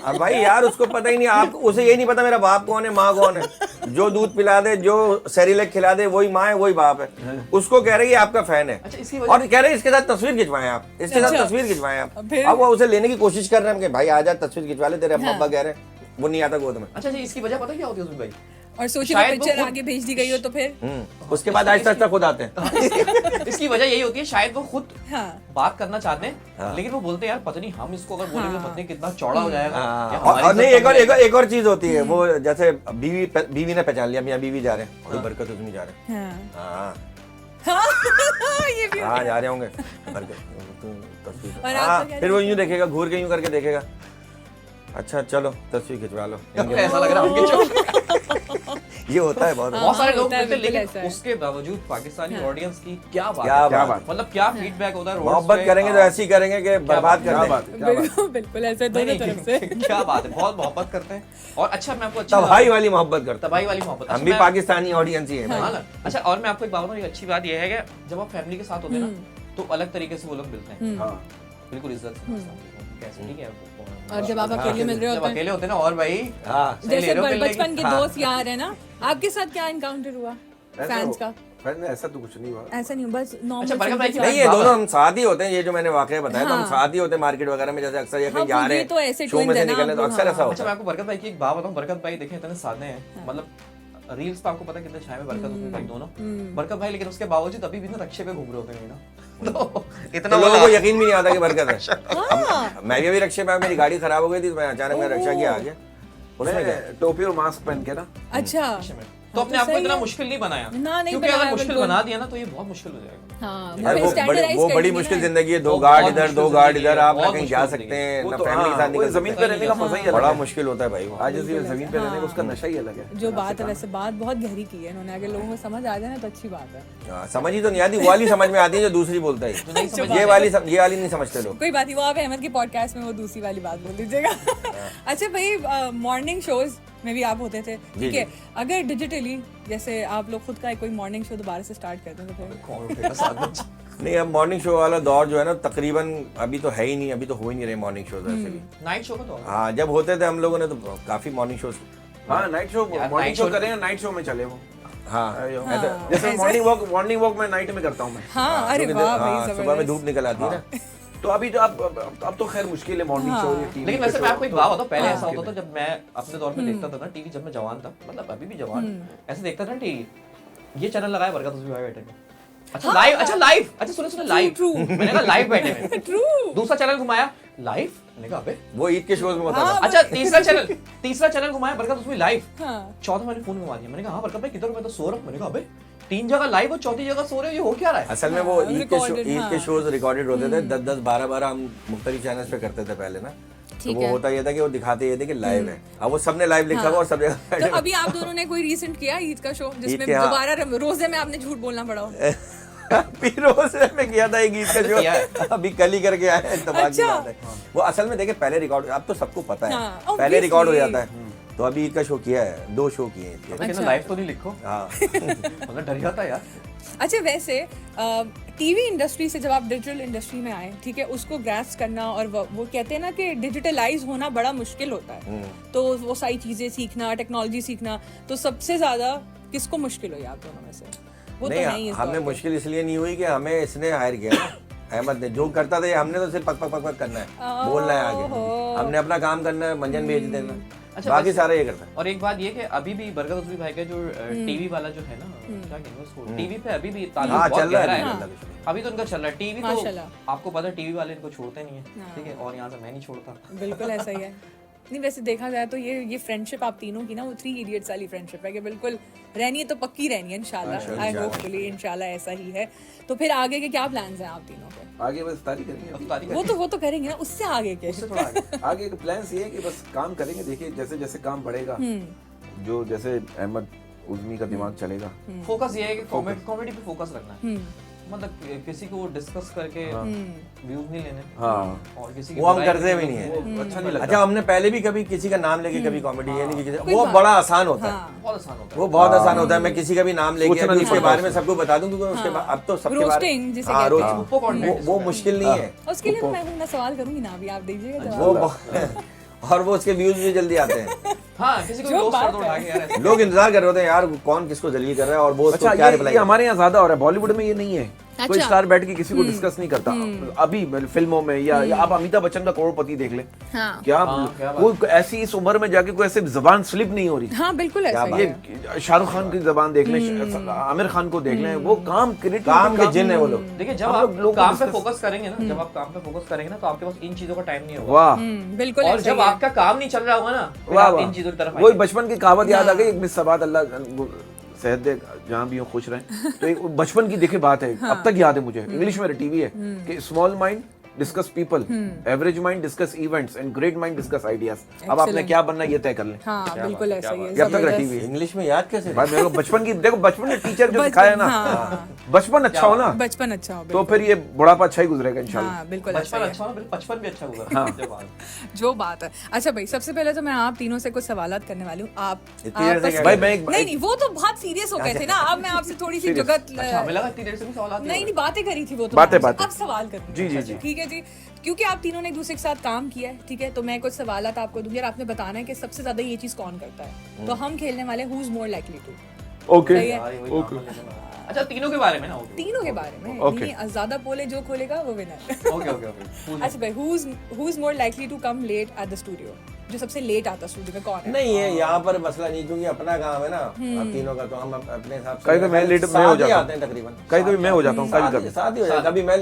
अब भाई यार उसको पता ही नहीं, आप उसे यही नहीं पता मेरा बाप कौन है, माँ कौन है, जो दूध पिला दे, जो सेरिलैक खिला दे, वही माँ है वही बाप है, उसको कह रहे हैं आपका फैन है। अच्छा, और कह रहे हैं इसके साथ तस्वीर खिंचवाएं आप, इसके साथ तस्वीर खिंचवाएं आप। अब वो उसे लेने की कोशिश कर रहे हैं कि भाई आ जा तस्वीर खिंचवा ले, तेरे अम्मा अब्बा कह रहे हैं, वो नहीं आता गोद में। अच्छा, इसकी वजह पता क्या होती है उसमें भाई? और सोचिए पिक्चर आगे भेज दी गई हो तो फिर उसके बाद आहिस्ता आहिस्ता खुद आते हैं। इसकी वजह यही होती है, शायद वो खुद बात करना चाहते हैं, लेकिन वो बोलते हैं यार पता नहीं हम इसको अगर बोलेंगे पता नहीं कितना चौड़ा हो जाएगा। और नहीं, एक और चीज होती है, वो जैसे बीवी ने पहचान लिया, मियां बीवी जा रहे हैं, कोई बरकत उसमें जा रहे हैं, हाँ जा रहे होंगे तस्वीर, फिर वो यूं देखेगा, घूर के यूं करके देखेगा, अच्छा चलो तस्वीर खिंचवा लो, ऐसा लग रहा है। ये होता है बहुत सारे लोग मिलते हैं, लेकिन उसके बावजूद पाकिस्तानी ऑडियंस की क्या बात, मतलब क्या फीडबैक होता है। मोहब्बत करेंगे तो ऐसी करेंगे कि बर्बाद कर देंगे। बिल्कुल ऐसे दोनों तरफ से क्या बात है, बहुत मोहब्बत करते हैं। और अच्छा मैं आपको तबाही वाली मोहब्बत करते हैं, तबाही वाली मोहब्बत, हम भी पाकिस्तानी ऑडियंस ही है। अच्छा, और मैं आपको एक बात बताऊं, एक अच्छी बात यह है कि जब आप फैमिली के साथ होते हैं ना, तो अलग तरीके से वो लोग मिलते हैं, बिल्कुल इज्जत से, कैसे ठीक है। और जब आप अकेले मिल रहे होते हैं, अकेले होते हैं ना, और भाई जैसे बचपन के दोस्त यार है ना, आपके साथ क्या एनकाउंटर हुआ फैंस का? ऐसा तो कुछ नहीं हुआ। ऐसा नहीं बस अच्छा, नॉर्मल बरकत भाई की नहीं, ये दोनों हम साथ ही होते हैं। ये जो मैंने वाकया बताया तो हम साथ ही होते हैं मार्केट वगैरह में, जैसे अक्सर ये कहीं जा रहे तो ऐसे हैं शो में से निकलने, तो अक्सर ऐसा अच्छा, होता मैं है। आपको बरकत भाई की एक बात बताऊं। बरकत भाई देखें इतने सादे हैं, मतलब रील्स पे आपको पता है कितने छाए में बरकत उसमें भाई दोनों बरकत भाई, लेकिन उसके बावजूद अभी भी ना रक्षे पे घूम रहे होते हैं ना, तो इतना तो लोगों वाला को यकीन भी नहीं आता कि बरकत है। अब मैं भी अभी रक्षे में, मेरी गाड़ी खराब हो गई थी तो मैं अचानक मैं रक्षा किया आ गया। उसमें क्या मैं टोपी और मास्क पहन के ना, अच्छा तो अपने आप को इतना मुश्किल नहीं बनाया, ना, नहीं क्योंकि बनाया, अगर मुश्किल बिल्कुल। बना दिया ना तो ये बहुत मुश्किल हो जाएगा। हाँ, अरे फिर standardize वो कर बड़ी देंगे मुश्किल ना। जिंदगी है। दो वो गार्ड बहुत इधर, दो मुश्किल गार्ड जिंदगी इधर, है, आप ना बहुत कहीं मुश्किल जा जिंदगी सकते है। हैं वो ना, तो फैमिली के साथ हाँ, निकल वो सकते जमीन पे हैं। रहने का मजा ही अलग बड़ा है। मुश्किल होता है भाई वो। आज जैसे जमीन पे रहने का उसका नशा ही अलग है। जो बात है वैसे बात बहुत गहरी की है इन्होंने, अगर लोगों को समझ आ जाए ना तो अच्छी बात है। हाँ, समझ ही तो नहीं आती, वो वाली समझ में आती है जो दूसरी बोलता है। ये वाली नहीं समझते लोग। कोई बात नहीं, वो आप अहमद के पॉडकास्ट में वो दूसरी वाली बात बोल दीजिएगा। अच्छा भाई, मॉर्निंग शोज में भी आप होते थे, ठीक है? अगर डिजिटली जैसे आप लोग खुद का कोई मॉर्निंग शो दोबारा से स्टार्ट करते हैं तो फिर कौन उठेगा साथ में? नहीं, अब मॉर्निंग शो वाला दौर जो है ना तकरीबन अभी तो है ही नहीं, अभी तो हो ही नहीं रहे मॉर्निंग शोज वैसे भी। नाइट शो का तो हाँ, जब होते थे हम लोगों ने तो काफी मॉर्निंग शोज। हाँ, नाइट शो, यार, मॉर्निंग night शो show- करें, नाइट शो में चले वो। हाँ, जैसे मॉर्निंग वॉक मैं नाइट में करता हूँ मैं। हाँ, अरे क्योंकि वाह हाँ, भाई, सुबह में जबरदस्त। धूप निकल आती है ना। तो अभी तो अब तो खैर मुश्किल है मॉर्निंग शो या टीवी। लेकिन वैसे मैं आपको एक बात बताऊं, पहले ऐसा होता था जब मैं अपने दौर में देखता था ना टीवी, जब मैं जवान था, मतलब अभी भी जवान, ऐसे देखता था ना टीवी, ये चैनल लगाया बरकत उसमें भाई बैठे थे। अच्छा लाइव, अच्छा सुनो लाइव, मैंने कहा लाइव बैठे हैं। ट्रू। दूसरा चैनल घुमाया लाइव, मैंने कहा अबे। वो ईद के शोज में होता था। अच्छा तीसरा चैनल घुमाया बरकत उसमें लाइव। हाँ। चौथा मैंने फोन घुमा दिया, मैंने कहा हाँ बरकत भाई किधर, मैं तो सो रहा हूँ। मैंने कहा अबे 3 जगह लाइव और चौथी जगह सो रहे हो, ये हो क्या रहा है? असल में वो ईद recorded, के शोज रिकॉर्डेड होते थे, 10-10, 12-12 हम मुख्तलिफ चैनल्स पे करते थे पहले ना। तो वो होता ये था कि वो दिखाते ये थे कि लाइव है। अब वो सबने लाइव लिखा हुआ और सब जगह। तो अभी आप दोनों ने कोई रिसेंट किया ईद का शो जिसमें के, हाँ। दोबारा रोजे में आपने झूठ बोलना पड़ा हो? रोज़े में किया था एक गीत का किया है। शो, अभी कल ही करके आया है, इत्तेफाक की अच्छा। बात है। वो असल में देखे पहले रिकॉर्ड, अब तो सबको पता है, हाँ, पहले obviously। रिकॉर्ड हो जाता है। तो अभी ईद का शो किया है, 2 शो किए हैं ईद के। लेकिन लाइव तो नहीं लिखो, हाँ। मतलब डर जाता यार। अच्छा वैसे टीवी इंडस्ट्री से जब आप डिजिटल इंडस्ट्री में आए, ठीक है, उसको ग्रास्प करना और वो कहते हैं ना कि डिजिटलाइज होना बड़ा मुश्किल होता है, तो वो सारी चीजें सीखना, टेक्नोलॉजी सीखना, तो सबसे ज्यादा किसको मुश्किल हुई आप दोनों में से? वो तो नहीं, नहीं, हमें मुश्किल इसलिए नहीं हुई कि हमें इसने हायर किया ना, अहमद ने। जो करता था हमने तो सिर्फ पक पक पक पक करना है, बोलना है आगे, हमने अपना काम करना है, मंजन भेज देना, अच्छा, बाकी बस- सारा ये करता है। और एक बात ये कि अभी भी बरकत उसवी भाई का जो टीवी वाला जो है ना, क्या कहेंगे उसको, टीवी पे अभी भी ताल्लुक हाँ, बहुत चल रहा है, गहरा है। अल्लाह के शुक्र। अभी तो उनका चल रहा है टीवी, तो माशाल्लाह। आपको पता है टीवी वाले इनको छोड़ते नहीं है, ठीक है, और यहाँ से मैं नहीं छोड़ता। बिल्कुल ऐसा ही है। नहीं वैसे देखा जाए तो ये फ्रेंडशिप आप तीनों की ना, वो 3 इडियट्स वाली फ्रेंडशिप है कि बिल्कुल रहनी है तो पक्की रहनी है इंशाल्लाह। आई होपफुली इंशाल्लाह ऐसा ही है। तो फिर आगे के क्या प्लान्स हैं आप तीनों के? आगे बस तारी करेंगे अभी। वो तो करेंगे ना, उससे आगे के? उससे थोड़ा आगे। आगे के प्लान्स ये है कि बस काम करेंगे, देखिए जैसे जैसे काम बढ़ेगा, जो जैसे अहमद उज़मी का दिमाग चलेगा, फोकस ये है कि कॉमेडी पे फोकस रखना है, मतलब किसी को डिस्कस करके व्यूज नहीं लेने, हाँ, और किसी की वो हम बुराई करते नहीं भी नहीं करनी। है। वो अच्छा नहीं लगता। अच्छा, हमने पहले भी कभी किसी का नाम लेके कभी कॉमेडी ये नहीं की, वो बड़ा आसान होता है, बहुत आसान होता है। वो बहुत आसान होता है। मैं किसी का भी नाम लेके सोचना अभी नहीं उसके पड़ता बारे में सबको बता दूं, क्योंकि उसके बाद अब तो सबके बारे रोस्टिंग जिसे हाँ, कहते हैं। रोस्ट- वो content वो मुश्किल नहीं है उसके लिए मैं सवाल करूंगी ना, अभी आप दीजिएगा जवाब। वो और वो उसके व्यूज भी जल्दी आते हैं। हाँ, किसी को जो रोस्ट कर बात दो है। उठा के यार ऐसे। लोग इंतजार कर रहे होते हैं यार कौन किसको जलील कर रहा है और वो उसको अच्छा, क्या ये रिप्लाई। हमारे यहाँ ज्यादा हो रहा है, बॉलीवुड में ये नहीं है। कोई अच्छा। स्टार बैठ के किसी को डिस्कस नहीं करता अभी फिल्मों में, या आप अमिताभ बच्चन का करोड़पति देख ले, हाँ। क्या क्या कोई ऐसी इस उम्र में जाके कोई ऐसे जबान स्लिप नहीं हो रही। हाँ बिल्कुल ऐसा ही है। ये शाहरुख खान की जबान देख लें, आमिर खान को देख लें, वो काम काम के जिन है वो लोग। देखिए जब हम आप लोग काम पे discuss- फोकस करेंगे ना, जब आप काम पे फोकस करेंगे ना, तो आपके पास इन चीजों का टाइम नहीं होगा। वाह बिल्कुल और ऐसा जब ही है। आपका काम नहीं चल रहा होगा ना, फिर वाह आप वाह, इन चीजों की तरफ वही आएंगे। बचपन की कहावत याद आ गई, एक मिस सबात, अल्लाह सेहत दे जहाँ भी हो खुश रहें। तो एक बचपन की देखे बात है, अब तक याद है मुझे, इंग्लिश में टीवी है कि small mind discuss people, average mind discuss events and great mind discuss ideas. अब आपने क्या बनना है ये तय कर लें। हाँ बिल्कुल ऐसा ही है। जब तक जबरदस्त। रटी हुई है। इंग्लिश में याद कैसे भाई मेरे को बचपन की, देखो बचपन में टीचर जो बचपन, सिखाया ना, हाँ। बचपन अच्छा हो ना, बचपन अच्छा हो, तो फिर ये बुढ़ापा अच्छा ही गुजरेगा इंशाल्लाह। हाँ बिल्कुल बचपन ऐसा ही अच्छा हो, फिर बचपन भी अच्छा होगा। जब आप- है। जो बात है। अच्छा भाई, सबसे पहले तो मैं आप तीनों से कुछ सवालात करने वाली हूँ। आप इतनी देर से आपस क्या भाई में- मैं एक- नहीं वो तो बहुत सीरियस हो गए थे ना, अब मैं आपसे थोड़ी सी जुगत अच्छा, हमें लगा इतनी देर से भी सवाल आते नहीं बातें करी थी वो तो बातें- मैं आपसे। बातें। अब सवाल करती हूँ। जी, जी, जी। ठीक है जी, क्योंकि आप तीनों ने एक दूसरे के साथ काम किया है, ठीक है, तो मैं कुछ सवालात आपको दूंगी और आपने बताना है कि सबसे ज्यादा ये चीज कौन करता है। तो हम खेलने वाले who is more likely to. Okay सही है। यार, ये वही काम कर लेते हैं। अच्छा तीनों के बारे में ना तीनों के बारे में Okay. नहीं, ज्यादा बोले जो खोलेगा वो विनर। ओके ओके ओके अच्छा भाई, who is more likely to come late at the studio? जो सबसे लेट आता स्टूडियो में कौन है? नहीं है यहाँ पर मसला नहीं, क्योंकि अपना काम है ना अब तीनों का, तो हम अपने हिसाब से कभी मैं लेट में हो जाता आते हैं तकरीबन, कभी मैं हो जाता हूँ, कभी साथ ही हो जाता है। कभी मैं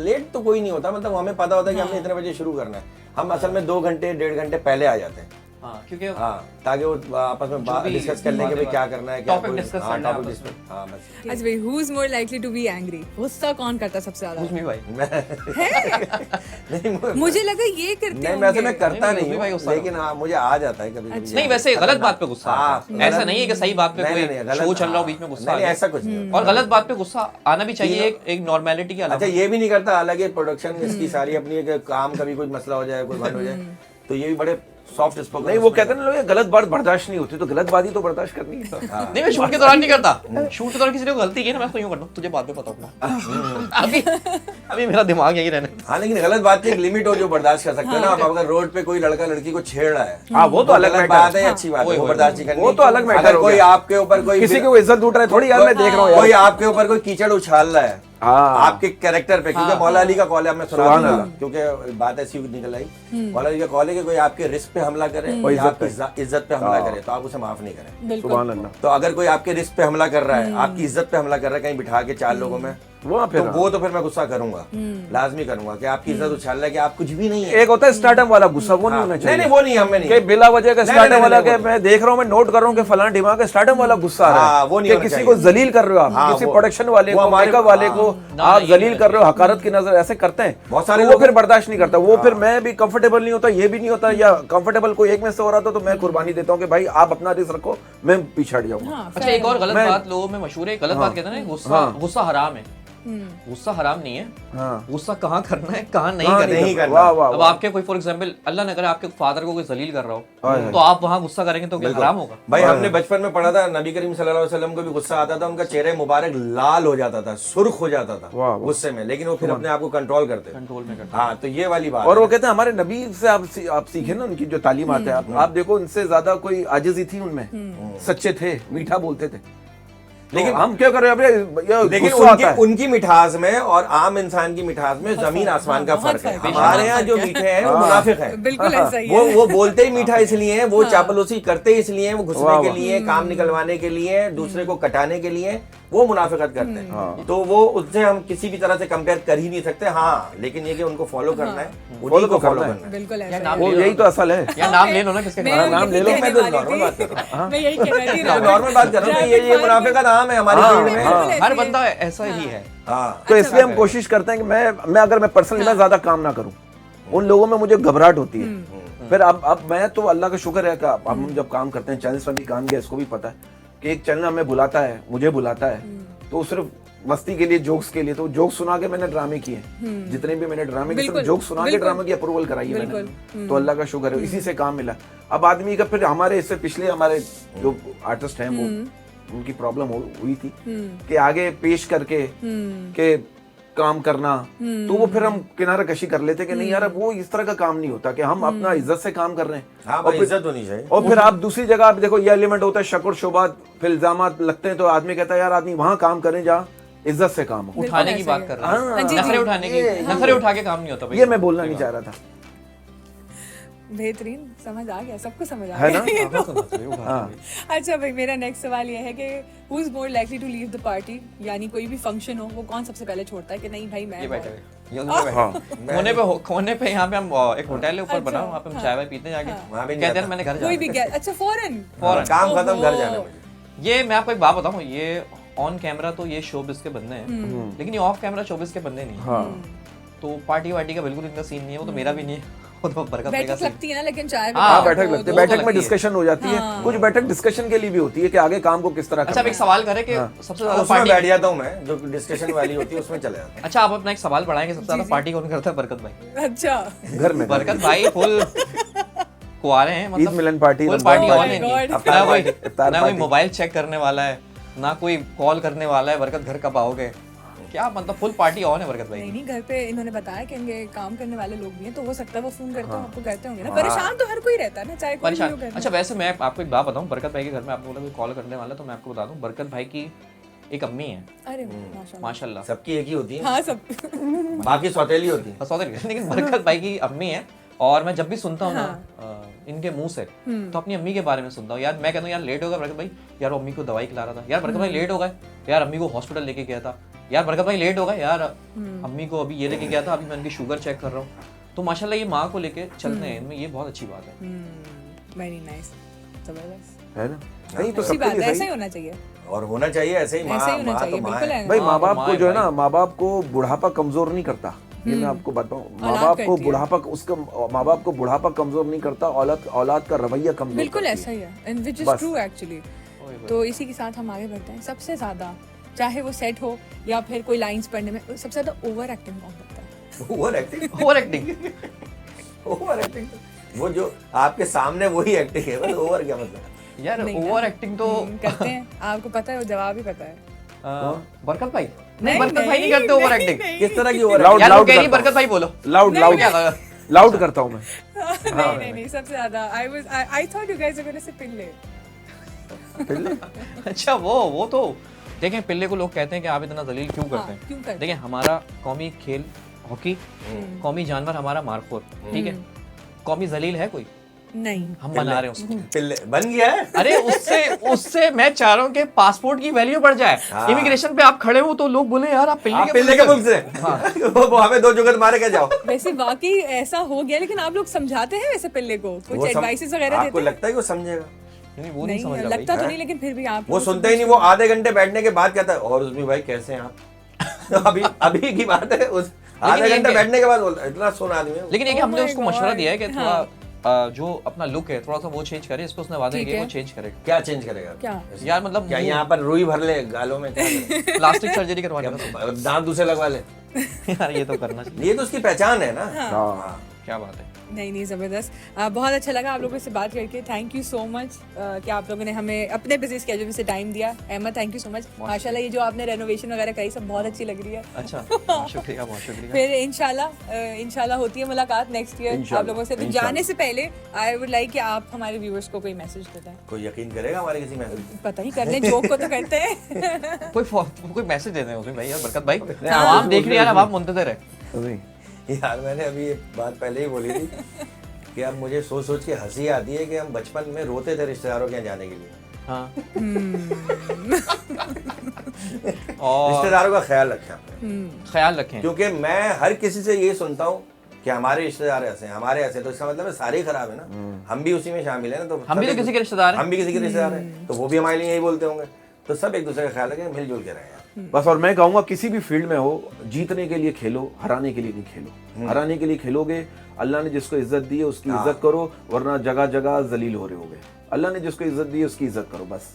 लेट तो कोई नहीं होता, मतलब हमें पता होता है कि हमने इतने बजे शुरू करना है, हम असल में 2 घंटे 1.5 घंटे पहले आ जाते हैं। हाँ क्योंकि हाँ, ताकि वो आपस में डिस्कस कर लें कि भाई क्या करना है, क्या टॉपिक डिस्कस करना है आपस में। हाँ बस। अच्छा भाई, who is more likely to be angry? गुस्सा कौन करता है सबसे ज्यादा? उसमें भाई नहीं मुझे लगा ये करते नहीं, वैसे मैं होंगे। करता नहीं, नहीं भाई हूँ, गुस्सा लेकिन हाँ मुझे आ जाता है कभी कभी। नहीं वैसे गलत बात पे गुस्सा हाँ, आता है। ऐसा नहीं है कि सही बात पे नहीं, कोई नहीं, गलत- शो चल रहा हो बीच में गुस्सा आ नहीं, गया। ऐसा कुछ नहीं। और गलत बात पे गुस्सा आना भी चाहिए, एक नॉर्मेलिटी की अच्छा, अलावा। ये भी नहीं करता, हालांकि प्रोडक्शन इसकी सारी अपनी एक काम, कभी कोई मसला हो जाए, कोई बंद हो जाए, तो ये भी बड़े सॉफ्ट स्पोकन। नहीं, वो कहते हैं ना लोग, ये गलत बात बर्दाश्त नहीं होती, तो गलत बात ही तो बर्दाश्त करनी है। नहीं मैं शूट के दौरान नहीं करता, शूट के दौरान किसी ने गलती की ना मैं उसको यूं करता हूं, तुझे बाद में पता होगा। अभी मेरा दिमाग यही रहना। हाँ, लेकिन गलत बात की एक लिमिट हो जो बर्दाश्त कर सकते हैं ना। अब अगर रोड पे कोई लड़का लड़की को छेड़ रहा है, हाँ, वो तो अलग गलत बात है, अच्छी बात है, वो बर्दाश्त नहीं करनी। वो तो अलग मैटर अगर हो कोई गया। आपके ऊपर कोई किसी को इज्जत लूट रहा है थोड़ी, यार मैं देख रहा हूँ कोई यार। आपके ऊपर कोई कीचड़ उछाल रहा है हाँ। आपके कैरेक्टर पे, क्योंकि मौला अली का कॉल है, मैं सुना सुभान दूंगा, अल्लाह। क्योंकि बात ऐसी निकल आई। मौला अली का कॉल है कि कोई आपके रिस्क पे हमला करे और या इज्जत आपकी इज्जत पे हमला करे, तो आप उसे माफ नहीं करें। सुभान अल्लाह। तो अगर कोई आपके रिस्क पे हमला कर रहा है, आपकी इज्जत पे हमला कर रहा है, कहीं बिठा के 4 लोगों में, वो फिर तो वो तो फिर मैं गुस्सा करूंगा, लाजमी करूंगा कि आपकी इज्जत उछाल रहा है कि आप कुछ भी नहीं है। एक होता है स्टार्टअप वाला गुस्सा, वो नहीं होना नहीं चाहिए। नहीं, वो नहीं, हमें नहीं कि बिला वजह का नहीं, स्टार्टअप नहीं, वाला नहीं, के मैं देख रहा हूँ, मैं नोट कर रहा हूँ कि फलाना दिमाग का स्टार्टअप वाला गुस्सा आ रहा हाँ, है वो नहीं कि होना किसी चाहिए। को जलील कर रहे हो आप, हाँ, किसी वो- प्रोडक्शन वाले वो को, हमारे- मेकअप वाले को आप जलील कर रहे हो, हकारत की नजर ऐसे करते हैं, बहुत सारे तो लोग वो फिर हैं। बर्दाश्त नहीं करता। वो फिर मैं भी कंफर्टेबल नहीं होता, ये भी नहीं होता, या कंफर्टेबल कोई एक में से हो रहा था तो मैं कुर्बानी देता हूँ कि भाई आप अपना रिस्क रखो, मैं पीछे हट जाऊंगा। अच्छा एक और गलत मैं- बात लोगों में मशहूर है, गलत बात कहते हैं ना, गुस्सा गुस्सा हराम है। गुस्सा हराम नहीं है, हाँ। गुस्सा कहाँ करना है कहाँ नहीं हाँ, करना नहीं है। करना। वाह वाह अब वाह। आपके कोई फॉर एग्जांपल अल्लाह ने करे आपके फादर को कोई जलील कर रहा हो तो आप वहाँ गुस्सा करेंगे तो क्या हराम होगा? भाई हमने बचपन में पढ़ा था, नबी करीम सल्लल्लाहु अलैहि वसल्लम को भी गुस्सा आता था, उनका चेहरे मुबारक लाल हो जाता था, सुर्ख हो जाता था वाह, वाह। गुस्से में, लेकिन वो फिर अपने आप को कंट्रोल करते। कंट्रोल में करते हाँ, तो ये वाली बात और है। वो कहते हैं हमारे नबी से आप सीखे ना, उनकी जो तालीम आता है, आप देखो उनसे ज्यादा कोई आजिज़ी थी उनमें, सच्चे थे, मीठा बोलते थे। लेकिन हम क्या कर रहे हैं अभी, लेकिन गुस्सा आता है। उनकी मिठास में और आम इंसान की मिठास में जमीन आसमान का बहुत फर्क है। फर्क है। हमारे यहाँ जो मीठे हैं वो मुनाफिक हैं। बिल्कुल ऐसा ही वो है। वो बोलते ही मीठा इसलिए है, वो चापलूसी करते इसलिए हैं, वो वाह, घुसने के वाह। लिए, काम निकलवाने के लिए, दूसरे को कटाने के लिए वो मुनाफिकत करते हैं। तो वो उससे हम किसी भी तरह से कंपेयर कर ही नहीं सकते। हाँ, लेकिन ये कि उनको फॉलो करना है, उन्हीं को फॉलो करना है। बिल्कुल ऐसा या ही नाम है। वो ले लो। यही तो असल है। या नाम ले लो ना किसके मैं नाम नाम ले यही लो, कहने मैं तो वाली नॉर्मल थी। बात कर रहा मैं यही कह रही थी ना। नॉर्मल बात कर रहा हूँ, ये मुनाफिकत आम है हमारी हाँ, फील्ड में। हाँ। बिल्कुल हर ऐसे ही बंदा ऐसा ही है। हाँ, तो इसलिए हम कोशिश करते हैं कि मैं अगर मैं पर्सनली मैं ज्यादा काम ना करूं, उन लोगों में मुझे घबराहट होती है। फिर अब मैं तो अल्लाह का शुक्र है कि अब हम जब काम करते हैं, चैनल्स में भी काम किया, इसको भी पता है कि एक चैनल हमें बुलाता है, मुझे बुलाता है, तो सिर्फ मस्ती के लिए, जोक्स के लिए, तो जोक्स सुना के मैंने ड्रामे किए, जितने भी मैंने ड्रामे किए, सिर्फ बिल्कुल, जोक्स सुना के बिल्कुल। ड्रामे की अप्रूवल कराई है मैंने। बिल्कुल। तो अल्लाह का शुक्र है, इसी से काम मिला। अब आदमी का फिर हमारे इससे पिछले हमारे जो आर्टिस्ट हैं वो उनकी प्रॉब्लम हुई थी कि आगे पेश करके के काम करना, तो वो फिर हम किनारा कशी कर लेते कि नहीं यार, अब वो इस तरह का काम नहीं होता कि हम अपना इज्जत से काम कर रहे हैं। हाँ, और भाई, फिर- इज्जत होनी चाहिए। और फिर आप दूसरी जगह आप देखो, ये एलिमेंट होता है शक और शुबात, फिर इल्जामात लगते हैं, तो आदमी कहता है यार आदमी वहां काम करें जहाँ इज्जत से काम हो। उठाने की ऐसा बात ही कर है। रहे हैं, हाँ, जी, नखरे जी। उठाने की, नखरे उठा के काम नहीं होता भाई। ये मैं बोलना नहीं चाह रहा था, बेहतरीन, समझ आ गया, सबको समझ आ है ना? गया। हाँ। अच्छा भाई, मेरा नेक्स्ट सवाल ये है कि who is more likely to leave the party, यानी कोई भी फंक्शन हो, वो कौन सबसे पहले छोड़ता है कि नहीं भाई मैं ये बैठे बहुत- हुए। ये उधर बैठे हुए। कोने पे यहाँ पे हम एक होटल है ऊपर बना, अच्छा, वहाँ पे हम चाय वाय पीते हैं जाके। वहाँ भी नहीं कहते हैं जाता। मैंने घर कोई जाना भी है। गया, अच्छा फॉरेन फौरन। काम खत्म, घर जाने ओहो। में। ये मैं आपको एक बात बताऊँ, ये ऑन कैमरा तो ये शोबिस के बंदे हैं, लेकिन ये ऑफ कैमरा शोबिस के बंदे नहीं हैं। हाँ। तो पार्टी वार्टी का बिल्कुल इनका सीन नहीं है, वो तो मेरा भी नहीं है, वो तो बरकत भाई का बैठक सीन। लगती है ना, लेकिन चाय हाँ, हाँ, बैठक वो लगती है, तो- बैठक में लगती है। डिस्कशन हो जाती है, कुछ बैठक डिस्कशन के लिए भी होती है कि आगे काम को किस तरह अच्छा अब करना एक सवाल करें कि सबसे ज्यादा उसमें पार्टी, बैठ जाता हूँ मैं, जो डिस्कशन वाली होती है उसमें चले जाता हूँ। अच्छा आप अपना एक सवाल बढ़ाएंगे, सबसे ज्यादा पार्टी कौन करता है? बरकत भाई। अच्छा है। घर में बरकत भाई फुल कुआरे हैं, मतलब Eid Milan party, full Ramzan party Oh on my है God. इनकी। इफ्तार ना कोई पार्टी, इफ्तार ना कोई पार्टी। मोबाइल चेक करने वाला है, ना कोई कॉल करने वाला है, बरकत घर कब आओगे, क्या मतलब फुल पार्टी ऑन है बरकत भाई। नहीं, घर पे इन्होंने बताया कि इनके काम करने वाले लोग भी हैं, तो हो सकता है वो फोन करते हो, आपको कहते होंगे ना। परेशान तो हर कोई रहता है ना, चाहे कोई भी हो परेशान। घर में। अच्छा वैसे मैं आपको एक बात बताऊं, बरकत भाई के घर में आपने बोला कोई कॉल करने वाला, तो मैं आपको बता दूं बरकत भाई की एक अम्मी है अरे माशाल्लाह। माशाल्लाह, सबकी एक ही होती है, हाँ सब बाकी सौतेली होती है। सौतेली लेकिन बरकत भाई की अम्मी है। और मैं जब भी सुनता हूँ ना इनके मुंह से, तो अपनी अम्मी के बारे में सुनता हूँ। यार मैं कहता हूँ यार लेट हो गया बरकत भाई, यार अम्मी को दवाई खिला रहा था, यार बरकत भाई लेट हो गए, यार अम्मी को हॉस्पिटल लेके गया था, यार बरकत भाई लेट हो गए, यार अम्मी को अभी ये लेके गया था, अभी मैं उनकी शुगर चेक कर रहा हूँ। तो माशाल्लाह ये माँ को लेके चलते हैं इनमें, ये बहुत अच्छी बात है। वेरी नाइस, जबरदस्त है ना? नहीं तो अच्छी सबके बात लिए है, ऐसा सही। ही होना चाहिए, और होना चाहिए ऐसे ही। ऐसा ही होना माँ चाहिए, तो माँ बिल्कुल है। है। भाई माँ बाप माँ को है जो है भाई। ना, माँ बाप को बुढ़ापा कमजोर नहीं करता, ये मैं आपको बताऊं। माँ बाप को करती है। बुढ़ापा उसका माँ बाप को बुढ़ापा कमजोर नहीं करता, औलाद का रवैया कमजोर बिल्कुल करती ऐसा ही है, एंड विच इज बस। True actually. तो इसी के साथ हम आगे बढ़ते हैं। सबसे ज्यादा चाहे वो सेट हो या फिर कोई लाइंस पढ़ने में, सबसे ज्यादा ओवर एक्टिंग कौन करता है? Over acting, over acting over acting वो जो आपके सामने वही एक्टिंग है, बस ओवर क्या मतलब? यार नहीं ना। ओवर एक्टिंग तो करते हैं, आपको पता है, वो जवाब ही पता है। बरकत भाई नहीं, बरकत भाई नहीं नहीं, करते ओवर नहीं, एक्टिंग। नहीं। किस तरह की ओवर लाउड यार वो लाउड कह रही करता बरकत भाई बोलो। लाउड नहीं, क्या लाउड करता हूँ मैं। नहीं, सबसे ज्यादा I thought you guys were going to say पिल्ले। अच्छा वो तो देखें, पिल्ले को लोग कहते हैं कि आप इतना जलील क्यों करते क्यों हैं। करते हैं? देखिए हमारा कौमी खेल हॉकी, कौमी जानवर हमारा मारखोर, ठीक है। कौमी जलील है कोई, नहीं, हम बना रहे हैं उसको। पिल्ले बन गया है। अरे उससे मैं चाह रहा हूँ कि पासपोर्ट की वैल्यू बढ़ जाए। इमिग्रेशन पे आप खड़े हो तो लोग बोले यार आप आप पिल्ले के मुल्क से वो हमें दो जुगत मारे के जाओ। वैसे वाकई ऐसा हो गया, लेकिन आप लोग समझाते हैं वैसे पिल्ले को, कुछ वो एडवाइसेस वगैरह आपको देते हैं? लगता है कि वो समझेगा? नहीं वो नहीं समझ नहीं, रहा लगता भाई। तो नहीं, लेकिन फिर भी आप वो लोग सुनते ही नहीं। वो आधे घंटे बैठने के बाद कहता है और उसमें भाई कैसे हैं आप? अभी अभी की बात है, उस आधे ये घंटे कि- बैठने के बाद बोलता है, इतना सुन आदमी है। लेकिन ये कि Oh हमने my उसको मशवरा God, दिया है कि हाँ। थोड़ा जो अपना लुक है थोड़ा सा वो चेंज करे। इसको उसने वादा ठीक किया है। वो चेंज करेगा। क्या चेंज करेगा? क्या? यार मतलब क्या यहाँ पर रुई भर ले गालों में? क्या करे? प्लास्टिक सर्जरी करवा लेगा। दांत दूसरे लगवा ले। यार ये तो करना चाहिए। ये तो उसकी पहचान है ना। हाँ। क्या बात है। नहीं, जबरदस्त। बहुत अच्छा लगा आप लोगों से बात करके। थैंक यू सो मच कि आप लोगों ने हमें अपने बिजी स्केड्यूल में से टाइम दिया। Ahmed, thank you so much. माशाल्लाह ये जो आपने रेनोवेशन वगैरह करी सब बहुत अच्छी लग रही है। अच्छा बहुत शुक्रिया, बहुत शुक्रिया। फिर इंशाल्लाह होती है मुलाकात नेक्स्ट ईयर आप लोगों से। तो जाने से पहले आई वुड लाइक कि आप हमारे व्यूअर्स को कोई मैसेज देते हैं। कोई यकीन करेगा हमारे किसी मैसेज? पता ही कर ले, जोक को तो करते हैं। कोई मैसेज दे दें उसमें भाई। यार बरकत भाई आप देख रही यार, आप मुंतजर है। नहीं यार मैंने अभी ये बात पहले ही बोली थी कि अब मुझे सोच सोच के हंसी आती है कि हम बचपन में रोते थे रिश्तेदारों के यहाँ जाने के लिए। हाँ और रिश्तेदारों का ख्याल रखें आपने, ख्याल रखें। क्योंकि मैं हर किसी से ये सुनता हूँ कि हमारे रिश्तेदार ऐसे हैं, हमारे ऐसे, तो इसका मतलब है सारे ही खराब है ना। हम भी उसी में शामिल है ना। तो हम भी तो किसी के रिश्तेदार हैं। हम भी किसी के रिश्तेदार हैं, तो वो भी हमारे लिए यही बोलते होंगे। तो सब एक दूसरे का ख्याल रखें, मिलजुल के रहें। बस। और मैं कहूंगा किसी भी फील्ड में हो, जीतने के लिए खेलो, हराने के लिए नहीं खेलो। हराने के लिए खेलोगे, अल्लाह ने जिसको इज्जत दी है उसकी इज्जत करो, वरना जगह जगह जलील हो रहे होगे। अल्लाह ने जिसको इज्जत दी है उसकी इज्जत करो, बस।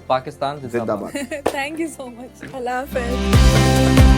पाकिस्तान जिंदाबाद। जिंदाबाद। Thank you so much. अल्लाह हाफिज़।